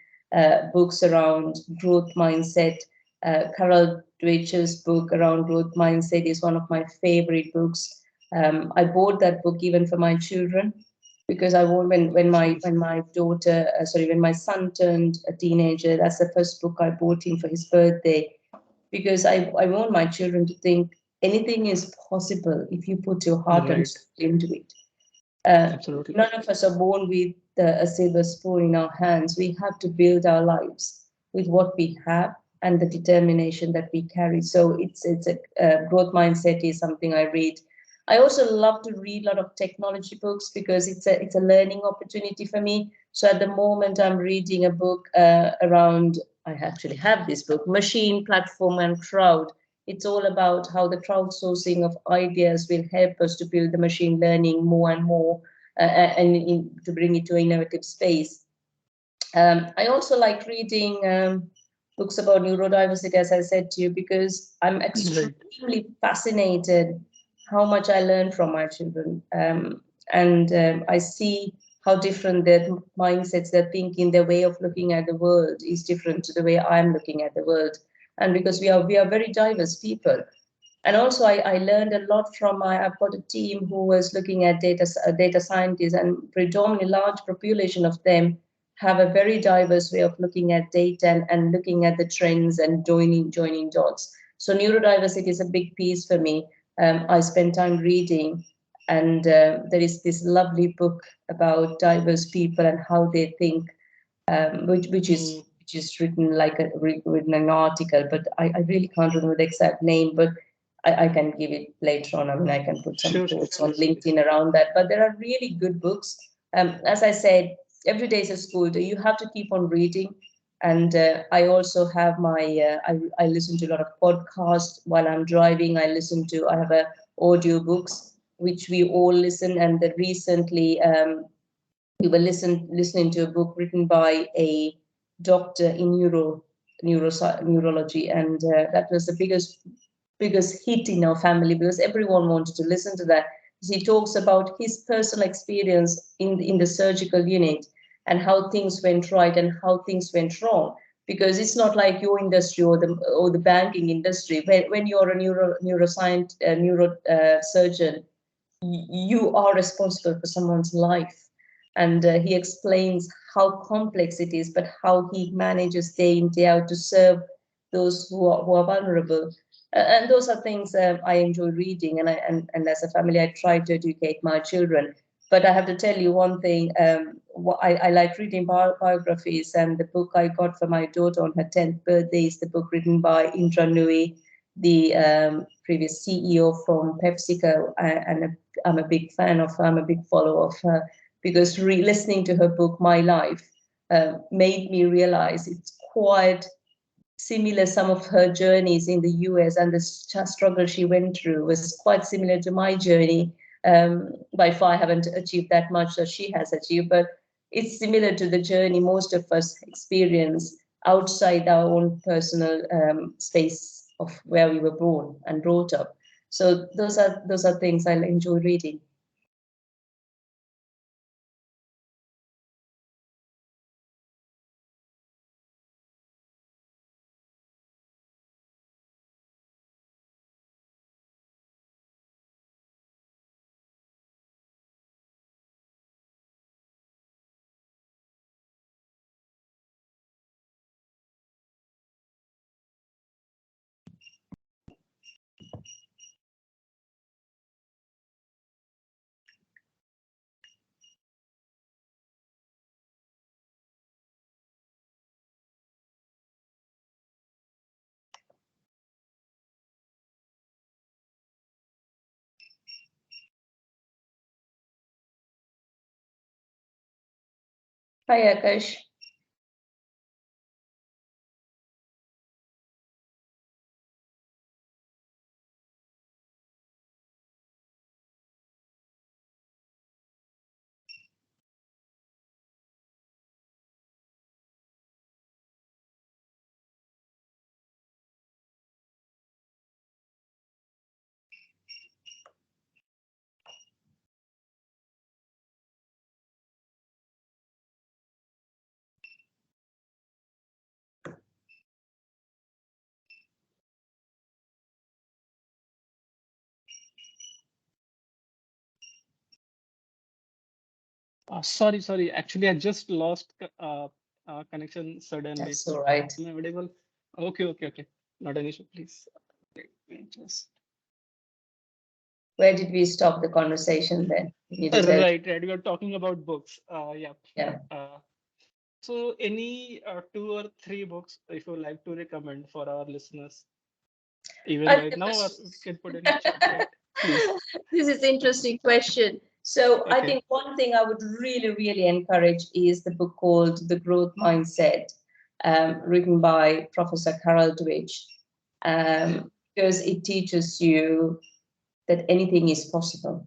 books around growth mindset. Carol Dweck's book around growth mindset is one of my favorite books. I bought that book even for my children because I want Nice. when my daughter sorry when my son turned a teenager, that's the first book I bought him for his birthday, because I want my children to think anything is possible if you put your heart and Right. soul into it. uh, Absolutely. None of us are born with a silver spoon in our hands. We have to build our lives with what we have and the determination that we carry. So it's a growth mindset is something I read. I also love to read a lot of technology books because it's a learning opportunity for me. So at the moment, I'm reading a book around. I actually have this book, Machine, Platform, and Crowd. It's all about how the crowdsourcing of ideas will help us to build the machine learning more and more, to bring it to innovative space. I also like reading books about neurodiversity, as I said to you, because I'm Right. extremely fascinated how much I learn from my children. And I see how different their mindsets, their thinking, their way of looking at the world is different to the way I'm looking at the world. And because we are very diverse people, and also I learned a lot from I've got a team who was looking at data scientists, and predominantly large population of them have a very diverse way of looking at data, and looking at the trends and joining dots. So neurodiversity is a big piece for me. I spend time reading, and there is this lovely book about diverse people and how they think, Mm, which is written like written an article, but I really can't remember the exact name, but I can give it later on. I mean, I can put some sure, sure. quotes on Please, please. LinkedIn around that. But there are really good books. As I said, every day is a school day. You have to keep on reading. And I also have I listen to a lot of podcasts while I'm driving. I have a audio books, which we all listen. And the recently, we were listening to a book written by a doctor in neurology, and that was the biggest hit in our family because everyone wanted to listen to that. He talks about his personal experience in the surgical unit, and how things went right and how things went wrong. Because it's not like your industry or the banking industry. When you're a neuroscience neuro surgeon, you are responsible for someone's life. And he explains how complex it is, but how he manages day in, day out to serve those who are vulnerable. And those are things I enjoy reading. And as a family, I try to educate my children. But I have to tell you one thing, I like reading biographies, and the book I got for my daughter on her 10th birthday is the book written by Indra Nooyi, the previous CEO from PepsiCo, and I'm a big follower of her, because listening to her book, My Life, made me realize it's quite similar. Some of her journeys in the US and the struggle she went through was quite similar to my journey. By far, I haven't achieved that much that she has achieved, but it's similar to the journey most of us experience outside our own personal space of where we were born and brought up. So those are things I enjoy reading. Hi, Akash. Sorry. Actually, I just lost connection suddenly. That's all right. Am I audible? Okay. Not an issue, please. Let me just. Where did we stop the conversation then? You need to tell. Right. We are talking about books. Yeah. Yeah. Uh, so, any two or three books, if you would like to recommend for our listeners, even I right think now, or we can put in chat, right? Please. this is an interesting question. So I Okay. think one thing I would really, really encourage is the book called The Growth Mindset, written by Professor Carol Dweck, Yeah. because it teaches you that anything is possible.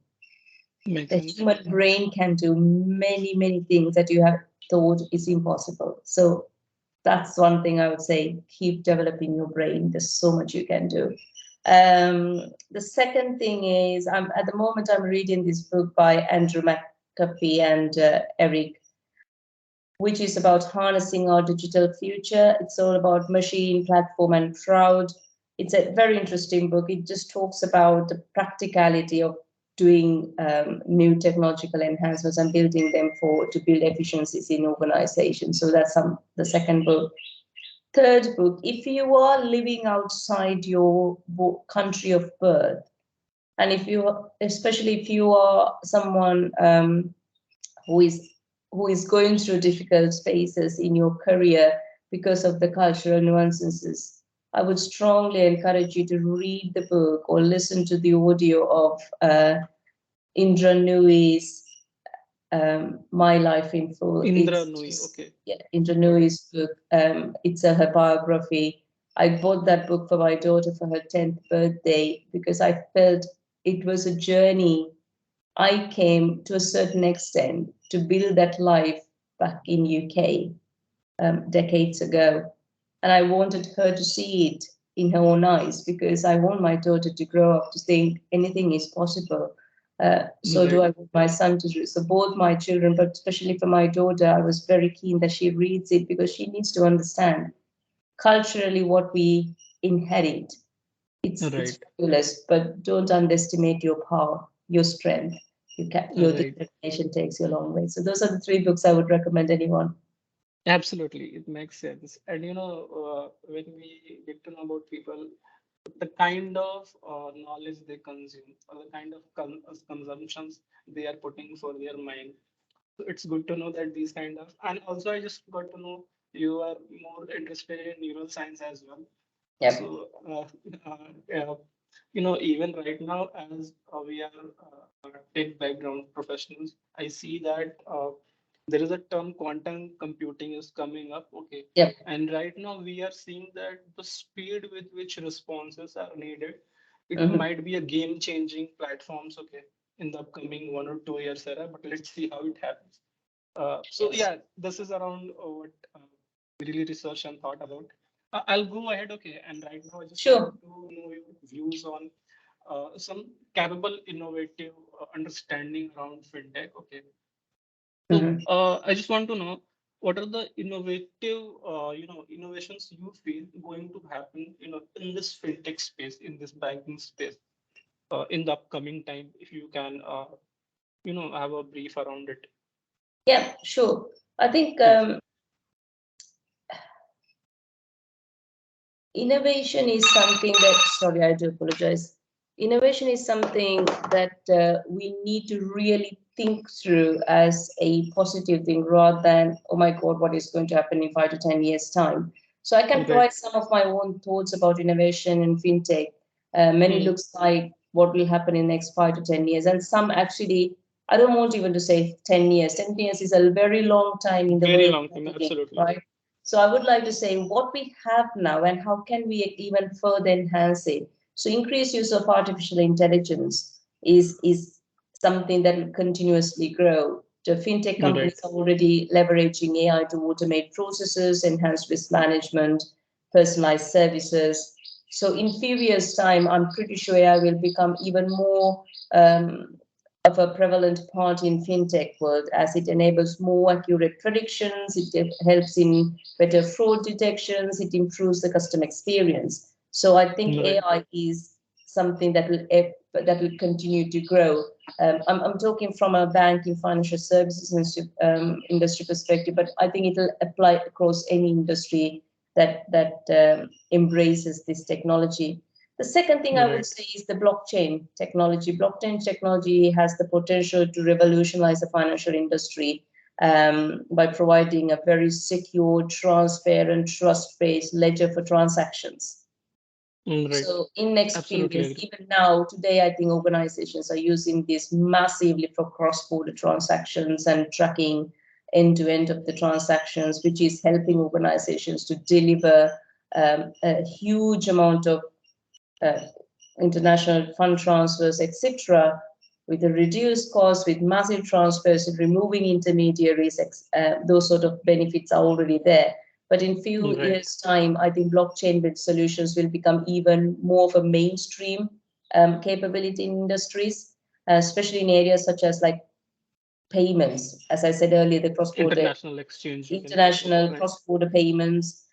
Makes The sense. human brain can do many, many things that you have thought is impossible. So that's one thing I would say. Keep developing your brain. There's so much you can do. The second thing is, at the moment I'm reading this book by Andrew McAfee and Eric, which is about harnessing our digital future. It's all about machine, platform, and crowd. It's a very interesting book. It just talks about the practicality of doing new technological enhancements and building them to build efficiencies in organizations. So that's the second book. Third book, if you are living outside your country of birth, and especially if you are someone who is who is going through difficult spaces in your career because of the cultural nuances, I would strongly encourage you to read the book or listen to the audio of Indra Nui's My Life in Full. Indra It's Nui. just, Okay. yeah, Indra Got it. Nui's book. It's her biography. I bought that book for my daughter for her 10th birthday because I felt it was a journey. I came to a certain extent to build that life back in UK decades ago. And I wanted her to see it in her own eyes because I want my daughter to grow up to think anything is possible. So do Right. I want my son to do. So both my children, but especially for my daughter, I was very keen that she reads it because she needs to understand culturally what we inherit. It's Right. fabulous, but don't underestimate your power, your strength. Your Right. determination takes you a long way. So those are the three books I would recommend anyone. Absolutely. It makes sense. And when we get to know about people, the kind of knowledge they consume or the kind of consumptions they are putting for their mind. So it's good to know that these kind of, and also I just got to know you are more interested in neuroscience as well. Yep. So, even right now, as we are tech background professionals, I see that there is a term quantum computing is coming up. Okay. Yep. And right now, we are seeing that the speed with which responses are needed, it Mhm. might be a game-changing platforms. Okay. In the upcoming 1 or 2 years era, but let's see how it happens. So Yes. yeah, this is around what we really researched and thought about. I'll go ahead, okay. And right now, I just want Sure. to know your views on some capable, innovative understanding around fintech. Okay, so Mhm. I just want to know what are the innovative, innovations you feel going to happen, in this fintech space, in this banking space, in the upcoming time. If you can, have a brief around it, Yeah, sure. I think please. innovation is something that, sorry, I do apologize. Innovation is something that we need to really think through as a positive thing rather than, oh my God, what is going to happen in 5 to 10 years' time. So I can Right. provide some of my own thoughts about innovation and fintech. Many Hmm. looks like what will happen in the next 5 to 10 years, and some actually, I don't want even to say 10 years. 10 years is a very long time in the Very world long of time, thinking, absolutely. right? So I would like to say what we have now and how can we even further enhance it. So increased use of artificial intelligence is something that will continuously grow. The fintech Right. companies are already leveraging AI to automate processes, enhance risk management, personalized services. So in few years' time, I'm pretty sure AI will become even more of a prevalent part in fintech world as it enables more accurate predictions, it helps in better fraud detections, it improves the customer experience. So I think Right. AI is something that will continue to grow. I'm talking from a banking, financial services industry perspective, but I think it'll apply across any industry that embraces this technology. The second thing I would say is the blockchain technology. Blockchain technology has the potential to revolutionize the financial industry by providing a very secure, transparent, trust-based ledger for transactions. So in experience, even now, today, I think organizations are using this massively for cross-border transactions and tracking end-to-end of the transactions, which is helping organizations to deliver a huge amount of international fund transfers, etc., with a reduced cost, with massive transfers, removing intermediaries. Those sort of benefits are already there. But in few years' time, I think blockchain-based solutions will become even more of a mainstream capability in industries, especially in areas such as like payments. As I said earlier, the cross-border international exchange, international cross-border payments,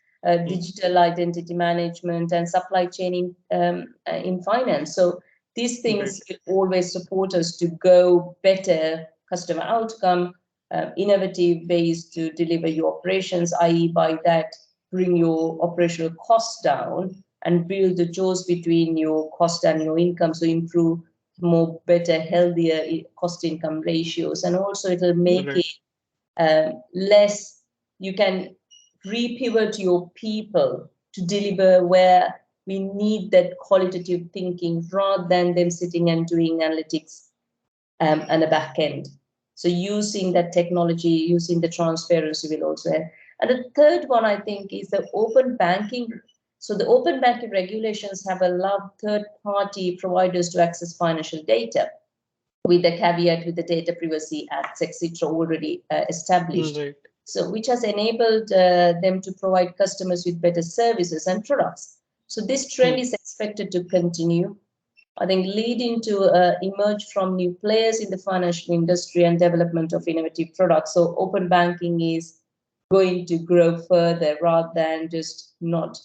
digital identity management, and supply chain in finance. So these things will always support us to go better customer outcome, innovative ways to deliver your operations, i.e. by that bring your operational costs down and build the jaws between your cost and your income, so improve more better, healthier cost income ratios. And also it'll make it less, you can repivot your people to deliver where we need that qualitative thinking rather than them sitting and doing analytics and a back end. So using that technology, using the transparency will also help. And the third one, I think, is the open banking. So the open banking regulations have allowed third-party providers to access financial data with the caveat with the data privacy acts, etc., already established. So which has enabled them to provide customers with better services and products. So this trend is expected to continue, I think, leading to emerge from new players in the financial industry and development of innovative products. So open banking is going to grow further rather than just not.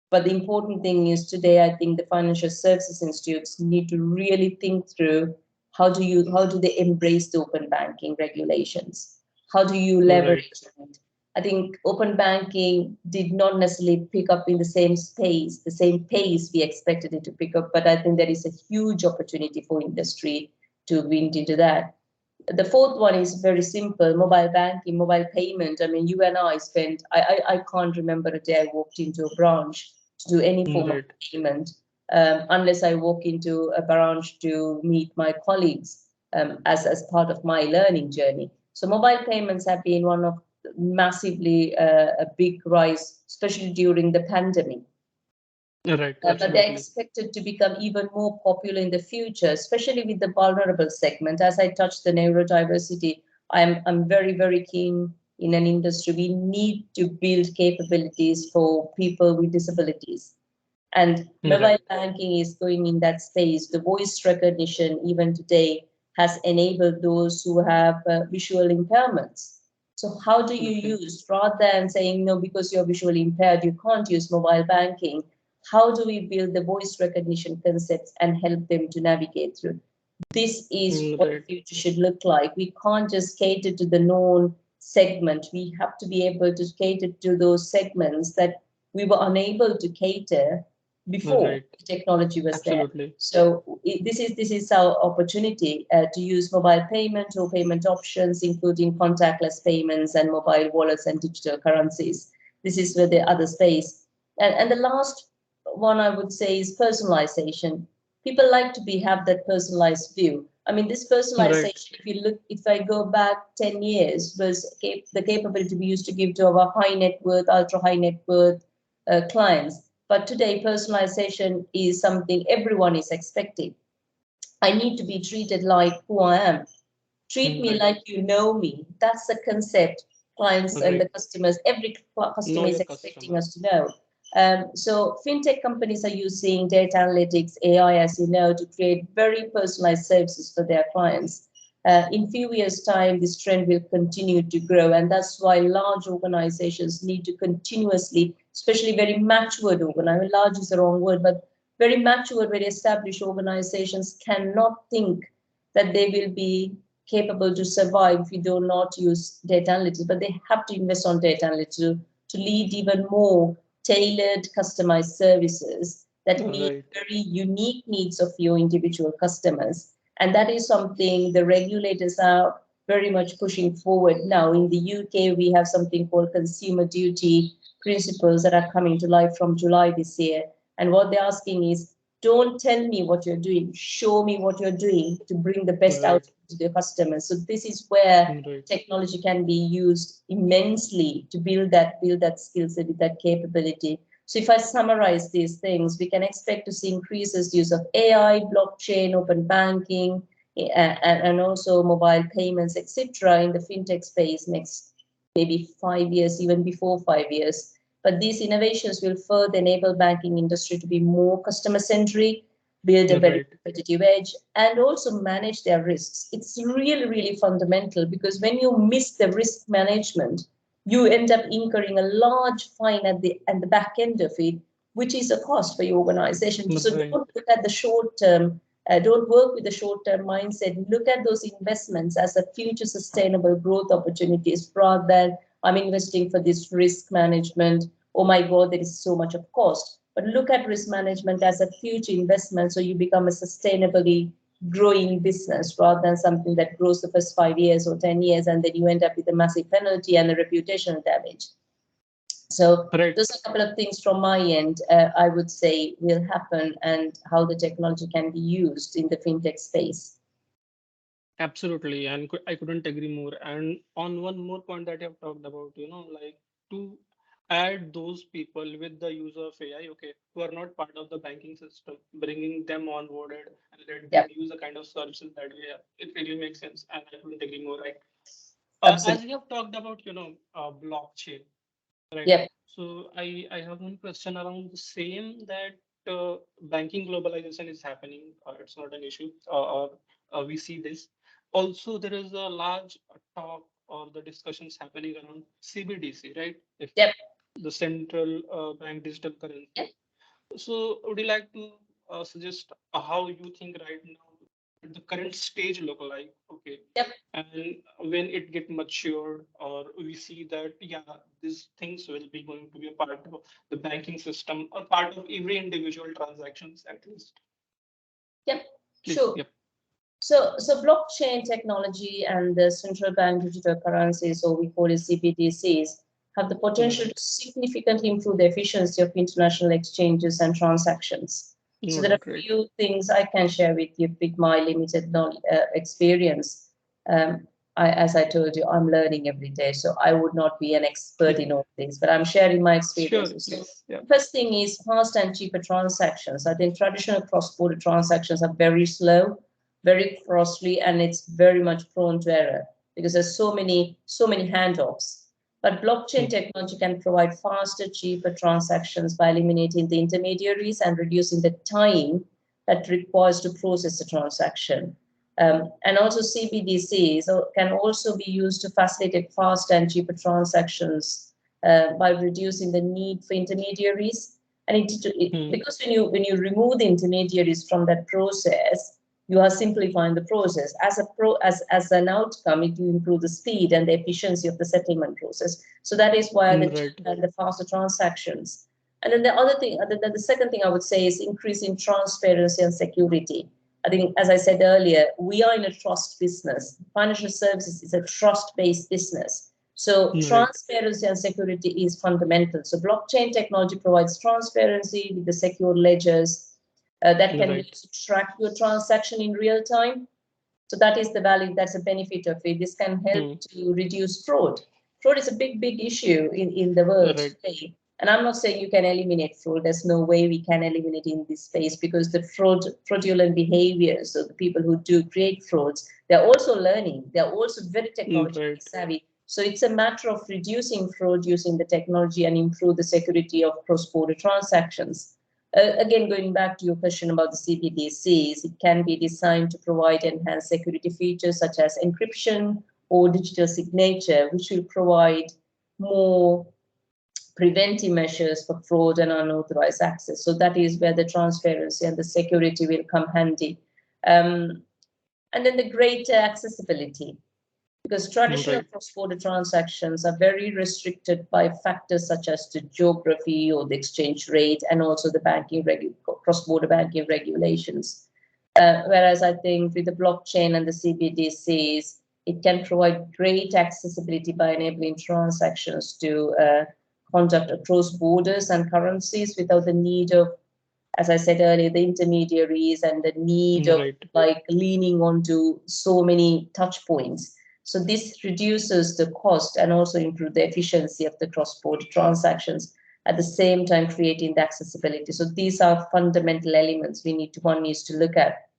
But the important thing is today, I think the financial services institutes need to really think through how do they embrace the open banking regulations? How do you leverage it? I think open banking did not necessarily pick up in the same pace we expected it to pick up, but I think there is a huge opportunity for industry to win into that. The fourth one is very simple: mobile banking, mobile payment. I mean, you and I spent, I can't remember a day I walked into a branch to do any form of payment, unless I walk into a branch to meet my colleagues as part of my learning journey. So mobile payments have been one of massively a big rise, especially during the pandemic. But they're expected to become even more popular in the future, especially with the vulnerable segment. As I touched the neurodiversity, I'm very, very keen in an industry. We need to build capabilities for people with disabilities. And mobile banking is going in that space. The voice recognition, even today, has enabled those who have visual impairments. So how do you use, rather than saying, no, because you're visually impaired, you can't use mobile banking, how do we build the voice recognition concepts and help them to navigate through? This is what the future should look like. We can't just cater to the known segment. We have to be able to cater to those segments that we were unable to cater before the technology was there. So this is our opportunity to use mobile payment or payment options, including contactless payments and mobile wallets and digital currencies. This is where the other space. And the last one I would say is personalization. People like to have that personalized view. I mean, this personalization, if I go back 10 years, was the capability we used to give to our high net worth, ultra high net worth clients. But today, personalization is something everyone is expecting. I need to be treated like who I am. Treat me like you know me. That's the concept clients and the customers, every customer is expecting us to know. So fintech companies are using data analytics, AI, as you know, to create very personalized services for their clients. In few years' time, this trend will continue to grow, and that's why large organizations need to continuously, especially very matured organizations, large is the wrong word, but very matured, very established organizations cannot think that they will be capable to survive if we do not use data analytics, but they have to invest on data analytics to lead even more tailored, customized services that meet Right. very unique needs of your individual customers. And that is something the regulators are very much pushing forward now. In the UK, we have something called consumer duty principles that are coming to life from July this year. And what they're asking is, don't tell me what you're doing, show me what you're doing to bring the best out Right. to the customers. So this is where Right. technology can be used immensely to build that skill set, that capability. So if I summarize these things, we can expect to see increases use of AI, blockchain, open banking, and also mobile payments, etc., in the fintech space next maybe 5 years, even before 5 years. But these innovations will further enable banking industry to be more customer centric, build a very Right. competitive edge, and also manage their risks. It's really, really fundamental, because when you miss the risk management, you end up incurring a large fine at the back end of it, which is a cost for your organization. So Right. don't look at the short term. Don't work with the short term mindset. Look at those investments as a future sustainable growth opportunities, rather than I'm investing for this risk management. Oh my God, there is so much of cost. But look at risk management as a future investment, so you become a sustainably growing business, rather than something that grows the first 5 years or 10 years and then you end up with a massive penalty and a reputational damage. So Right. those are a couple of things from my end, I would say will happen, and how the technology can be used in the fintech space. Absolutely, and I couldn't agree more. And on one more point that you have talked about, like to add those people with the use of AI, okay, who are not part of the banking system, bringing them onboarded and let them Yep, use the kind of services that we have. It really makes sense, and I couldn't agree more. Right. As absolutely. you have talked about, blockchain. Right. Yep, So I have one question around the same, that banking globalization is happening. It's not an issue. We see this. Also, there is a large talk or the discussions happening around CBDC, right? If yep, the central bank digital currency. yep. So, would you like to suggest how you think right now the current stage look like? Okay, Yep. and when it get matured, or we see that yeah, these things will be going to be a part of the banking system or part of every individual transactions at least. Yep, Please, sure. yep. So blockchain technology and the central bank digital currencies, or we call it CBDCs, have the potential to Right, significantly improve the efficiency of international exchanges and transactions. So there are right, a right, few things I can share with you with my limited experience. Um, as I told you, I'm learning every day, so I would not be an expert yeah, in all things, but I'm sharing my sure, experiences. So please, yeah. first thing is fast and cheaper transactions. I think traditional cross-border transactions are very slow, very costly, and it's very much prone to error because there's so many handoffs. But blockchain Hmm. technology can provide faster, cheaper transactions by eliminating the intermediaries and reducing the time that requires to process the transaction. And also CBDCs can also be used to facilitate fast and cheaper transactions by reducing the need for intermediaries. And Hmm. because when you remove the intermediaries from that process, you are simplifying the process. As an outcome, it will improve the speed and the efficiency of the settlement process. So that is why Hmm, the right, cheaper and the faster transactions. And then the second thing I would say is increasing transparency and security. I think, as I said earlier, we are in a trust business. Financial services is a trust-based business. So right, transparency and security is fundamental. So blockchain technology provides transparency with the secure ledgers that can be right. used to track your transaction in real time. So that is the value, that's a benefit of it. This can help Hmm. to reduce fraud. Fraud is a big, big issue in the world Right, today. And I'm not saying you can eliminate fraud. There's no way we can eliminate in this space, because the fraudulent behaviors of the people who do create frauds, they're also learning. They're also very technologically right, savvy. So it's a matter of reducing fraud using the technology and improve the security of cross-border transactions. Again, going back to your question about the CBDCs, it can be designed to provide enhanced security features such as encryption or digital signature, which will provide more preventive measures for fraud and unauthorized access. So that is where the transparency and the security will come handy. Um, And then the greater accessibility, because traditional Right. cross-border transactions are very restricted by factors such as the geography or the exchange rate, and also the cross-border banking regulations. Whereas I think with the blockchain and the CBDCs, it can provide great accessibility by enabling transactions to conduct across borders and currencies without the need of, as I said earlier, the intermediaries and the need of Right. like leaning onto so many touch points. So this reduces the cost and also improve the efficiency of the cross-border transactions, at the same time creating the accessibility. So these are fundamental elements one needs to look at.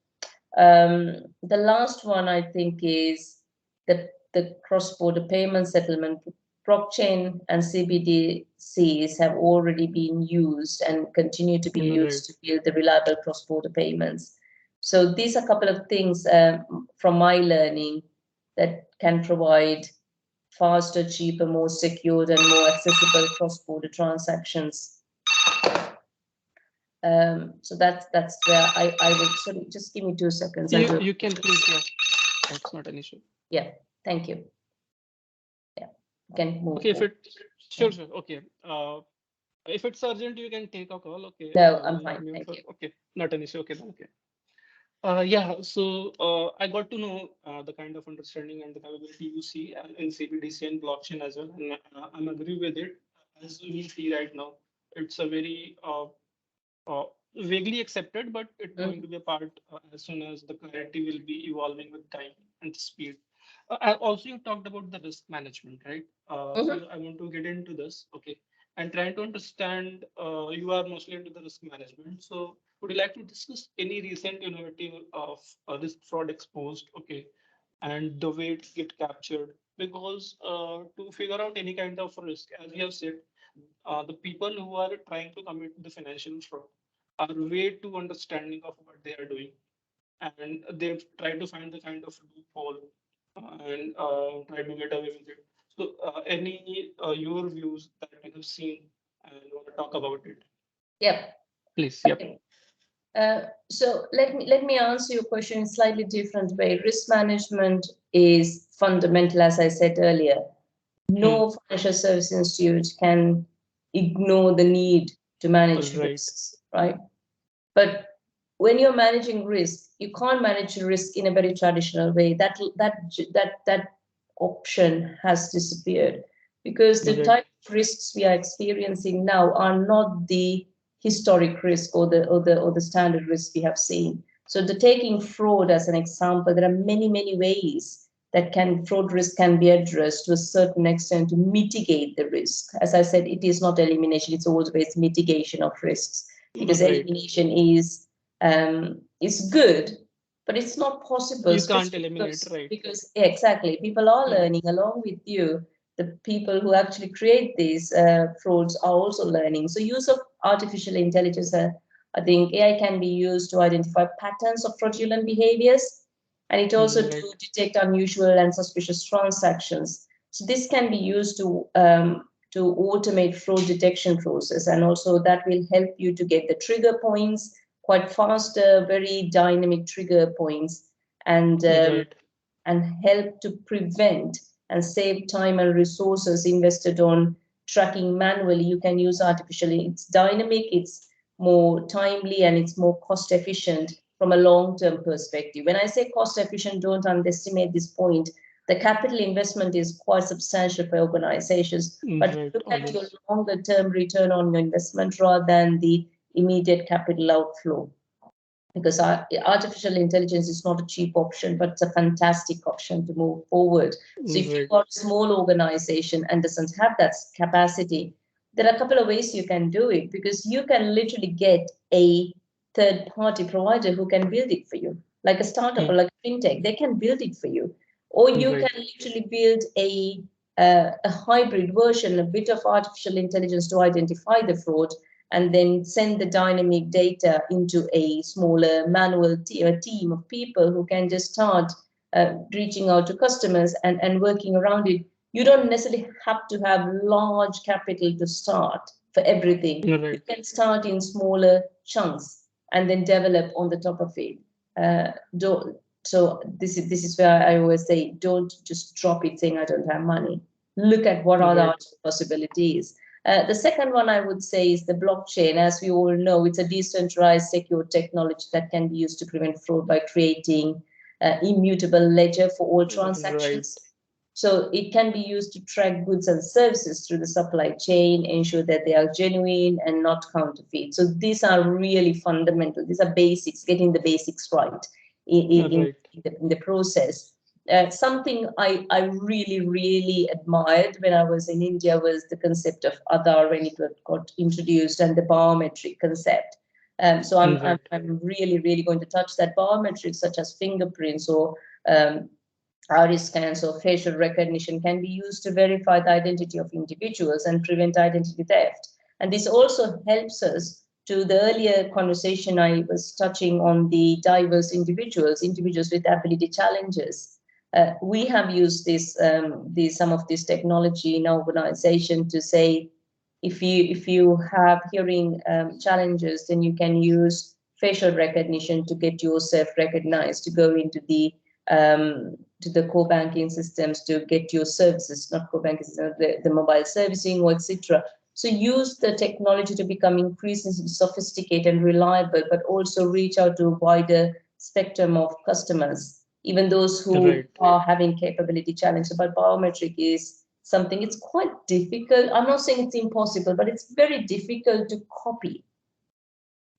The last one I think is the cross-border payment settlement. Blockchain and CBDCs have already been used and continue to be Right. used to build the reliable cross-border payments. So these are a couple of things from my learning that can provide faster, cheaper, more secured, and more accessible cross-border transactions. So that's where I would, sorry, just give me 2 seconds. You can please, yeah. That's not an issue. Yeah, thank you. Yeah, you can move. Okay, if Forward. it, sure, sure. Okay. If it's urgent, you can take a call. Okay. No, I'm I'll fine. mute Thank for, you. okay. Not an issue. Okay, then, okay. Yeah, so I got to know the kind of understanding and the capability you see in CBDC and blockchain as well, and I'm agree with it. As we see right now, it's a very vaguely accepted, but it's going to be a part as soon as the clarity will be evolving with time and speed. Also, you talked about the risk management, right? So I want to get into this, okay, and trying to understand. You are mostly into the risk management, so would you like to discuss any recent innovative of risk fraud exposed, okay, and the way it get captured? Because to figure out any kind of risk, as you have said, the people who are trying to commit the financial fraud are way too understanding of what they are doing, and they try to find the kind of loophole and try to get away with it. So, any your views that you have seen and want to talk about it, Yep. please? Yep. Okay. So let me answer your question in a slightly different way. Risk management is fundamental, as I said earlier. Hmm. No financial service institute can ignore the need to manage Right. risks, right? But when you're managing risk, you can't manage risk in a very traditional way. That option has disappeared, because the Right. type of risks we are experiencing now are not the historic risk or the standard risk we have seen. So the taking fraud as an example, there are many ways that fraud risk can be addressed to a certain extent to mitigate the risk. As I said, it is not elimination; it's always mitigation of risks, because Right. elimination is good, but it's not possible, You can't especially eliminate. Right. because exactly, people are Hmm. learning along with you. The people who actually create these frauds are also learning. So use of artificial intelligence, I think AI can be used to identify patterns of fraudulent behaviors, and it also Right. to detect unusual and suspicious transactions. So this can be used to automate fraud detection process, and also that will help you to get the trigger points quite faster, very dynamic trigger points, and um, Right. and help to prevent and save time and resources invested on tracking manually. You can use it's dynamic, it's more timely, and it's more cost efficient from a long-term perspective. When I say cost efficient, don't underestimate this point. The capital investment is quite substantial for organizations, but Right. look at your Always. longer term return on your investment rather than the immediate capital outflow, because artificial intelligence is not a cheap option, but it's a fantastic option to move forward. So if Right. you've got a small organization and doesn't have that capacity, there are a couple of ways you can do it, because you can literally get a third party provider who can build it for you, like a startup Hmm. or like a fintech, they can build it for you. Or you Right. can literally build a hybrid version, a bit of artificial intelligence to identify the fraud, and then send the dynamic data into a smaller manual team of people who can just start reaching out to customers and working around it. You don't necessarily have to have large capital to start for everything. You Right. can start in smaller chunks and then develop on the top of it. So this is where I always say, don't just drop it saying I don't have money. Look at what are the Right. possibilities. The second one I would say is the blockchain. As we all know, it's a decentralized, secure technology that can be used to prevent fraud by creating immutable ledger for all Right. transactions. So it can be used to track goods and services through the supply chain, ensure that they are genuine and not counterfeit. So these are really fundamental. These are basics, getting the basics right Right. in the process. Something I really, really admired when I was in India was the concept of Aadhaar when it got introduced, and the biometric concept. So Right. I'm really, really going to touch that. Biometrics such as fingerprints or iris scans or facial recognition can be used to verify the identity of individuals and prevent identity theft. And this also helps us to the earlier conversation I was touching on the diverse individuals with ability challenges. We have used some of this technology in our organization to say, if you have hearing challenges, then you can use facial recognition to get yourself recognized to go into the core banking systems to get your services, not core banking systems, the mobile servicing or etc. So use the technology to become increasingly sophisticated and reliable, but also reach out to a wider spectrum of customers, even those who Right. are having capability challenges. But biometric is something, it's quite difficult. I'm not saying it's impossible, but it's very difficult to copy.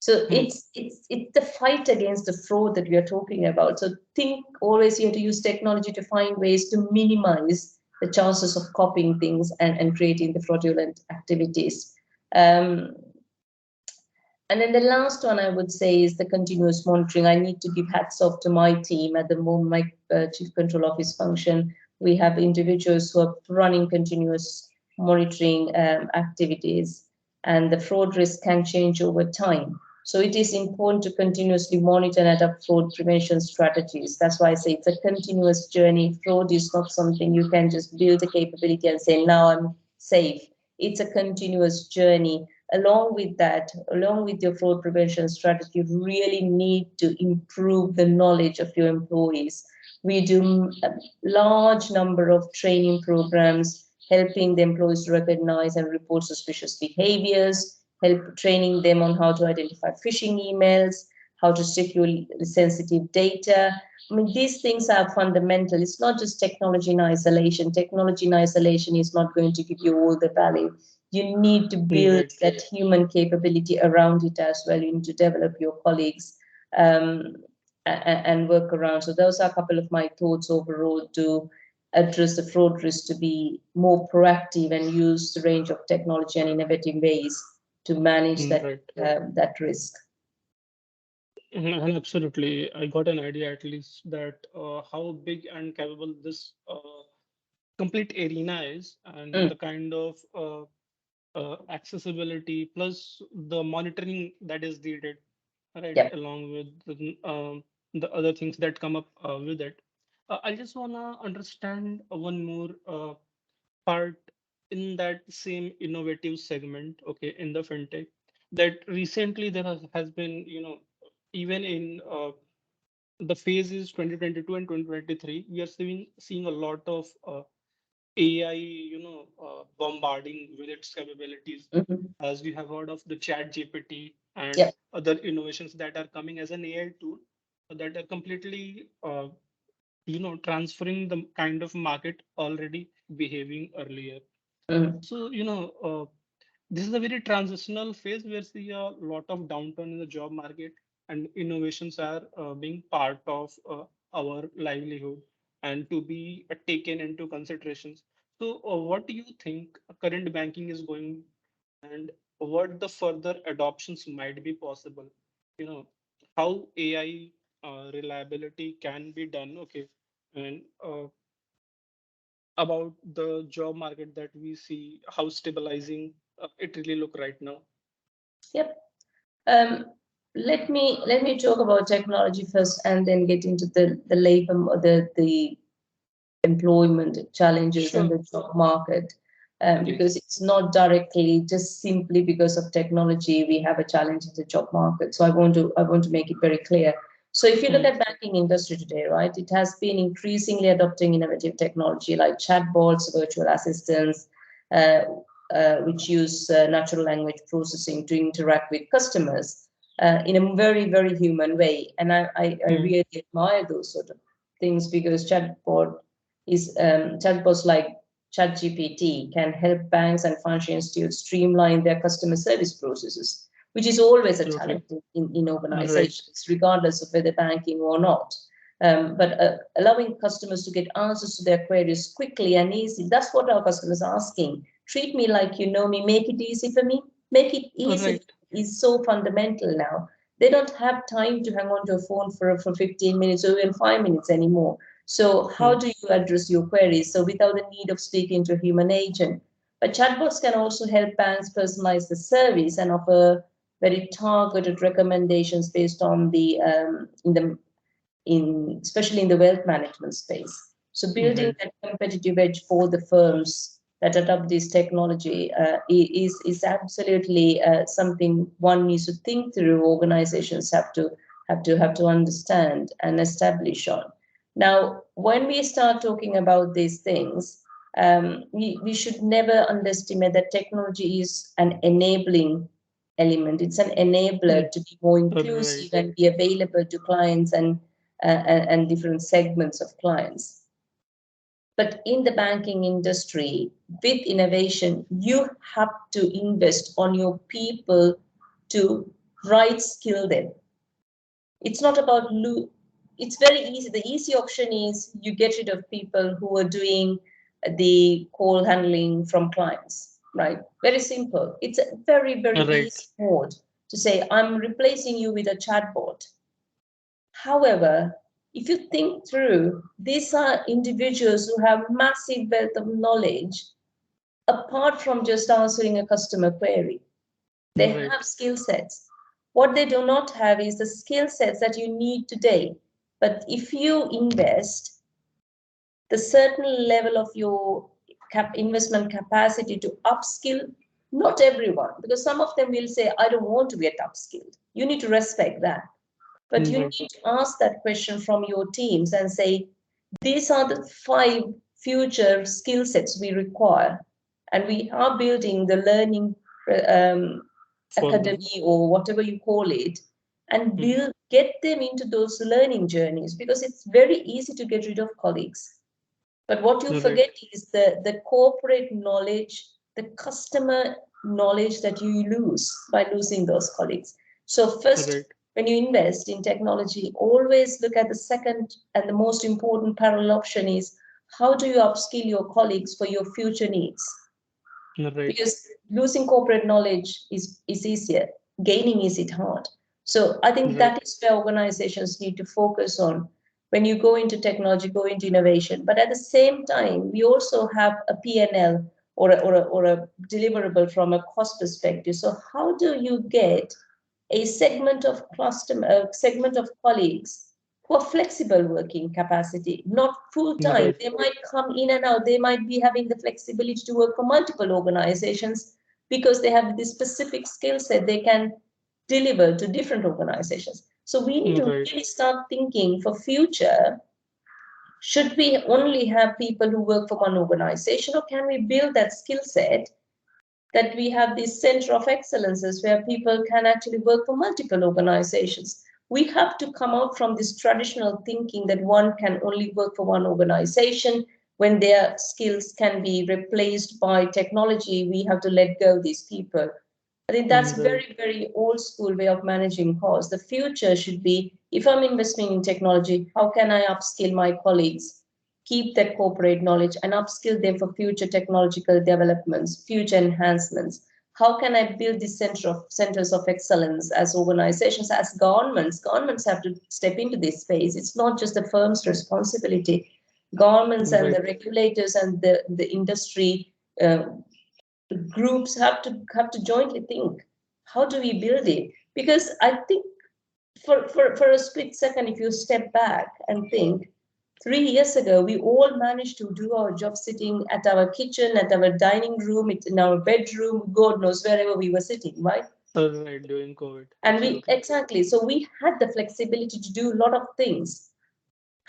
So Hmm. it's the fight against the fraud that we are talking about. So think always you have to use technology to find ways to minimize the chances of copying things and creating the fraudulent activities. Um, and then the last one I would say is the continuous monitoring. I need to give hats off to my team at the moment, my chief control office function. We have individuals who are running continuous monitoring activities, and the fraud risk can change over time. So it is important to continuously monitor and adapt fraud prevention strategies. That's why I say it's a continuous journey. Fraud is not something you can just build a capability and say, now I'm safe. It's a continuous journey. Along with that, along with your fraud prevention strategy, you really need to improve the knowledge of your employees. We do a large number of training programs helping the employees to recognize and report suspicious behaviors, help training them on how to identify phishing emails, how to secure sensitive data. I mean, these things are fundamental. It's not just technology in isolation. Technology in isolation is not going to give you all the value. You need to build Right. that human capability around it as well. You need to develop your colleagues um, and work around. So those are a couple of my thoughts overall to address the fraud risk, to be more proactive and use the range of technology and innovative ways to manage Right. that risk. And absolutely, I got an idea at least that how big and capable this complete arena is, and the Mm, kind of accessibility plus the monitoring that is needed, right, yeah. along with the other things that come up with it. I just wanna understand one more part in that same innovative segment, okay, in the fintech, that recently there has been, even in the phases 2022 and 2023, we are seeing a lot of AI, bombarding with its capabilities, Mhm. as we have heard of the Chat GPT and Yeah. other innovations that are coming as an AI tool that are completely, transferring the kind of market already behaving earlier. Mm, So, this is a very transitional phase where we see a lot of downturn in the job market, and innovations are being part of our livelihood and to be taken into considerations. So, what do you think current banking is going, and what the further adoptions might be possible? You know, how AI reliability can be done, okay, and about the job market that we see, how stabilizing it really look right now. yep. Um, let me talk about technology first, and then get into the labor, the employment challenges and Sure. the job market. Yes. Because it's not directly just simply because of technology we have a challenge in the job market. So I want to make it very clear. So if you look mm, at banking industry today, right, it has been increasingly adopting innovative technology like chatbots, virtual assistants, uh, which use natural language processing to interact with customers in a very, very human way. And I mm, really admire those sort of things because chatbots like ChatGPT can help banks and financial institutes streamline their customer service processes, which is always a absolutely. challenge in Right. organizations, regardless of whether banking or not. But allowing customers to get answers to their queries quickly and easy, that's what our customers are asking. Treat me like you know me, make it easy for me, make it easy Right. is so fundamental now. They don't have time to hang on to a phone for 15 minutes or even 5 minutes anymore. So how Mm, do you address your queries? So without the need of speaking to a human agent. But chatbots can also help banks personalize the service and offer very targeted recommendations based on the especially in the wealth management space. So building right. that competitive edge for the firms that adopt this technology is absolutely something one needs to think through. Organizations have to understand and establish on. Now, when we start talking about these things, we should never underestimate that technology is an enabling element. It's an Mm, enabler to be more inclusive right. and be available to clients and different segments of clients. But in the banking industry, with innovation, you have to invest on your people to right skill them. It's not about it's very easy. The easy option is you get rid of people who are doing the call handling from clients, right? Very simple. It's a very, very Right. easy mode to say, I'm replacing you with a chatbot. However, if you think through, these are individuals who have massive wealth of knowledge apart from just answering a customer query. They Right. have skill sets. What they do not have is the skill sets that you need today. But if you invest the certain level of your investment capacity to upskill, not everyone, because some of them will say, I don't want to get upskilled. You need to respect that. But you Right. need to ask that question from your teams and say, these are the 5 future skill sets we require. And we are building the learning um, For them. academy or whatever you call it, and Mm, get them into those learning journeys because it's very easy to get rid of colleagues. But what you right. forget is the corporate knowledge, the customer knowledge that you lose by losing those colleagues. So first, Right. when you invest in technology, always look at the second and the most important parallel option is how do you upskill your colleagues for your future needs? Right. Because losing corporate knowledge is easier, gaining is it hard. So I think Right. that is where organizations need to focus on when you go into technology, go into innovation. But at the same time, we also have a P&L or a deliverable from a cost perspective. So how do you get a segment of colleagues who are flexible working capacity, not full time. Right. They might come in and out. They might be having the flexibility to work for multiple organizations because they have this specific skill set they can deliver to different organizations. So we need to Right. really start thinking for future. Should we only have people who work for one organization, or can we build that skill set that we have these center of excellences where people can actually work for multiple organizations? We have to come out from this traditional thinking that one can only work for one organization. When their skills can be replaced by technology, we have to let go these people. I think that's Right. very, very old school way of managing costs. The future should be, if I'm investing in technology, how can I upskill my colleagues, keep that corporate knowledge and upskill them for future technological developments, future enhancements? How can I build these centers of excellence as organizations, as governments? Governments have to step into this space. It's not just the firm's responsibility. Governments and Right. the regulators and the industry groups have to jointly think, how do we build it? Because I think for a split second, if you step back and think, 3 years ago we all managed to do our job sitting at our kitchen, at our dining room, in our bedroom, god knows wherever we were sitting, right? Right, during COVID. And we Absolutely. exactly, so we had the flexibility to do a lot of things.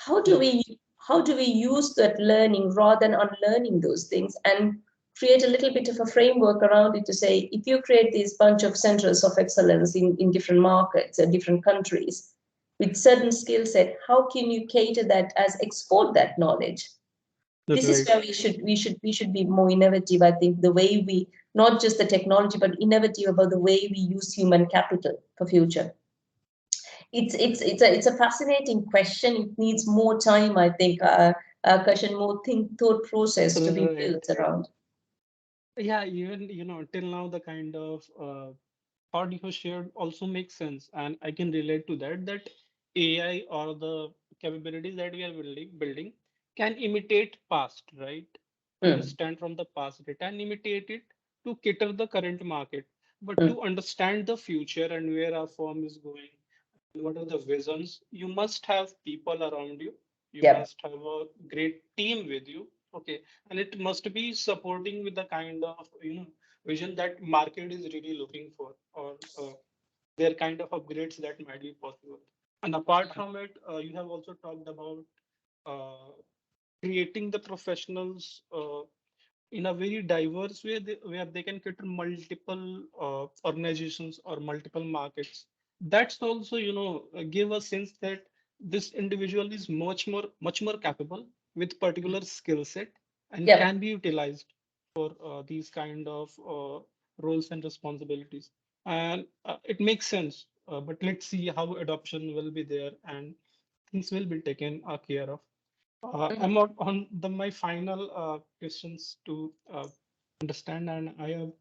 how do Yeah, we how do we use that learning rather than unlearning those things and create a little bit of a framework around it to say, if you create this bunch of centers of excellence in different markets and different countries with certain skill set, how can you cater that as export that knowledge? This is right. where we should be more innovative. I think the way we, not just the technology, but innovative about the way we use human capital for future. It's a fascinating question. It needs more time, I think, question, more thought process to be Right. built around. Yeah, even, till now, the kind of thought you have shared also makes sense. And I can relate to that, that AI or the capabilities that we are building can imitate past, right? Mm, Understand from the past data and imitate it to cater the current market. But mm, to understand the future and where our firm is going, what are the visions, you must have people around you, you yep. must have a great team with you, okay, and it must be supporting with the kind of vision that market is really looking for, or their kind of upgrades that might be possible. And apart from it, you have also talked about uh, creating the professionals in a very diverse way, where they can cater multiple organizations or multiple markets. That's also, give a sense that this individual is much more capable with particular skill set and Yep. can be utilized for these kind of roles and responsibilities. And it makes sense, but let's see how adoption will be there and things will be taken care of. Mhm. I'm on my final questions to understand, and I have,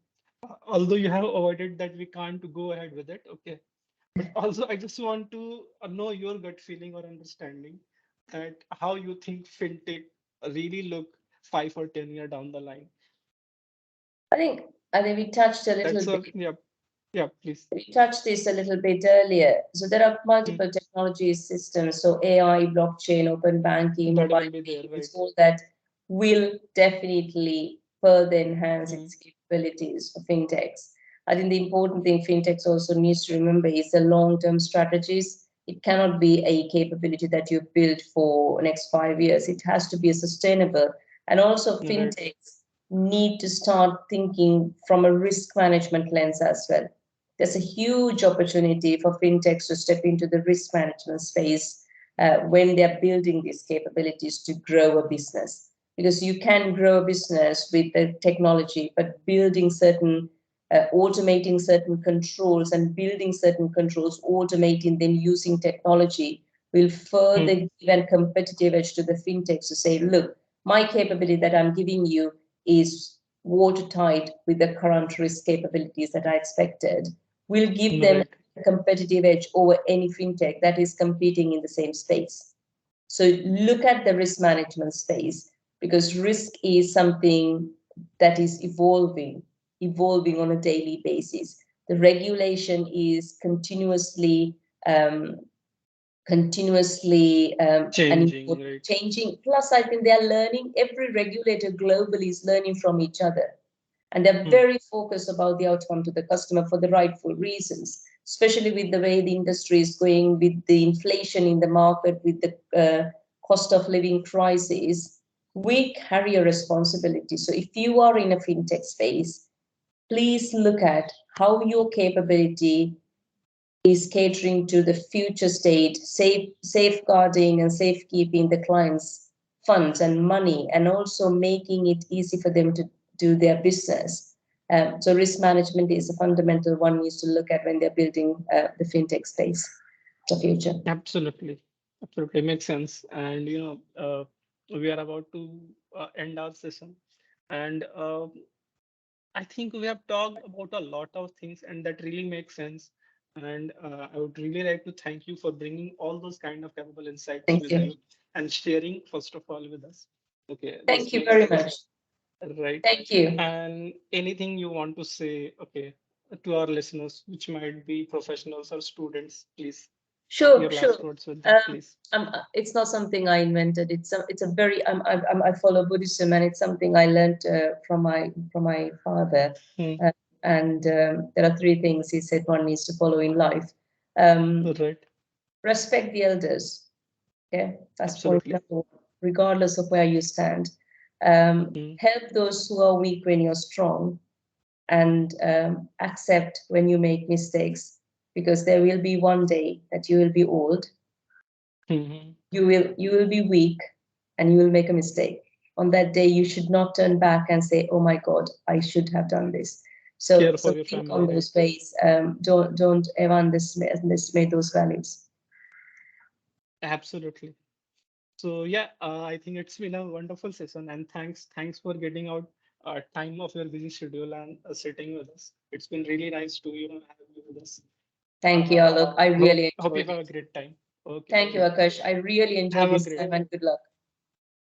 although you have avoided that we can't go ahead with it, okay. But also, I just want to know your gut feeling or understanding that how you think fintech really look 5 or 10 year down the line. I think I think we touched a little That's all. bit. Yeah, yeah, please. We touched this a little bit earlier. So there are Hmm. multiple technology systems, so AI, blockchain, open banking, That mobile will be there, right? payments, all that will definitely further enhance Hmm. its capabilities for fintechs. I think the important thing fintechs also needs to remember is the long-term strategies. It cannot be a capability that you build for next 5 years. It has to be a sustainable. And also Right. fintechs need to start thinking from a risk management lens as well. There's a huge opportunity for fintechs to step into the risk management space when they're building these capabilities to grow a business. Because you can grow a business with the technology, but building certain, automating certain controls and building certain controls, automating them using technology will Hmm. further give a competitive edge to the fintechs to say, look, my capability that I'm giving you is watertight with the current risk capabilities that I expected, will give them Right. a competitive edge over any fintech that is competing in the same space. So look at the risk management space, because risk is something that is evolving on a daily basis. The regulation is um, continuously Changing, right? changing. Plus, I think they are learning. Every regulator globally is learning from each other, and they're Hmm. very focused about the outcome to the customer for the rightful reasons, especially with the way the industry is going, with the inflation in the market, with the cost of living crisis. We carry a responsibility. So if you are in a fintech space, please look at how your capability is catering to the future state, safeguarding and safekeeping the client's funds and money, and also making it easy for them to do their business. So risk management is a fundamental one needs to look at when they're building the fintech space, the future. Absolutely. Absolutely makes sense. And we are about to end our session. And I think we have talked about a lot of things, and that really makes sense. And I would really like to thank you for bringing all those kind of capable insights Thank with you. you and sharing, first of all, with us. Okay, this Thank you makes very sense, much. right? Thank you. And anything you want to say, okay, to our listeners, which might be professionals or students, please, Sure, your last sure. words with them, Um, please. it's not something I invented. It's a very I follow Buddhism, and it's something I learned from my father. Hmm. Uh, and there are three things he said one needs to follow in life. Um, Right. Respect the elders. Okay, that's point Absolutely. number one, regardless of where you stand. Mm, Help those who are weak when you're strong, and accept when you make mistakes, because there will be one day that you will be old, mhm. you will be weak, and you will make a mistake. On that day you should not turn back and say, oh my god, I should have done this. so Care so for your think family, on right? those ways. Don't ever underestimate those values. Absolutely. So yeah, I think it's been a wonderful session, and thanks for getting out time of your busy schedule and sitting with us. It's been really nice to have you with us. Thank you, Uh, Alok, I hope really hope you enjoyed have a it. great time. Okay, Thank you, Akash, I really enjoyed have a this great time, and good luck.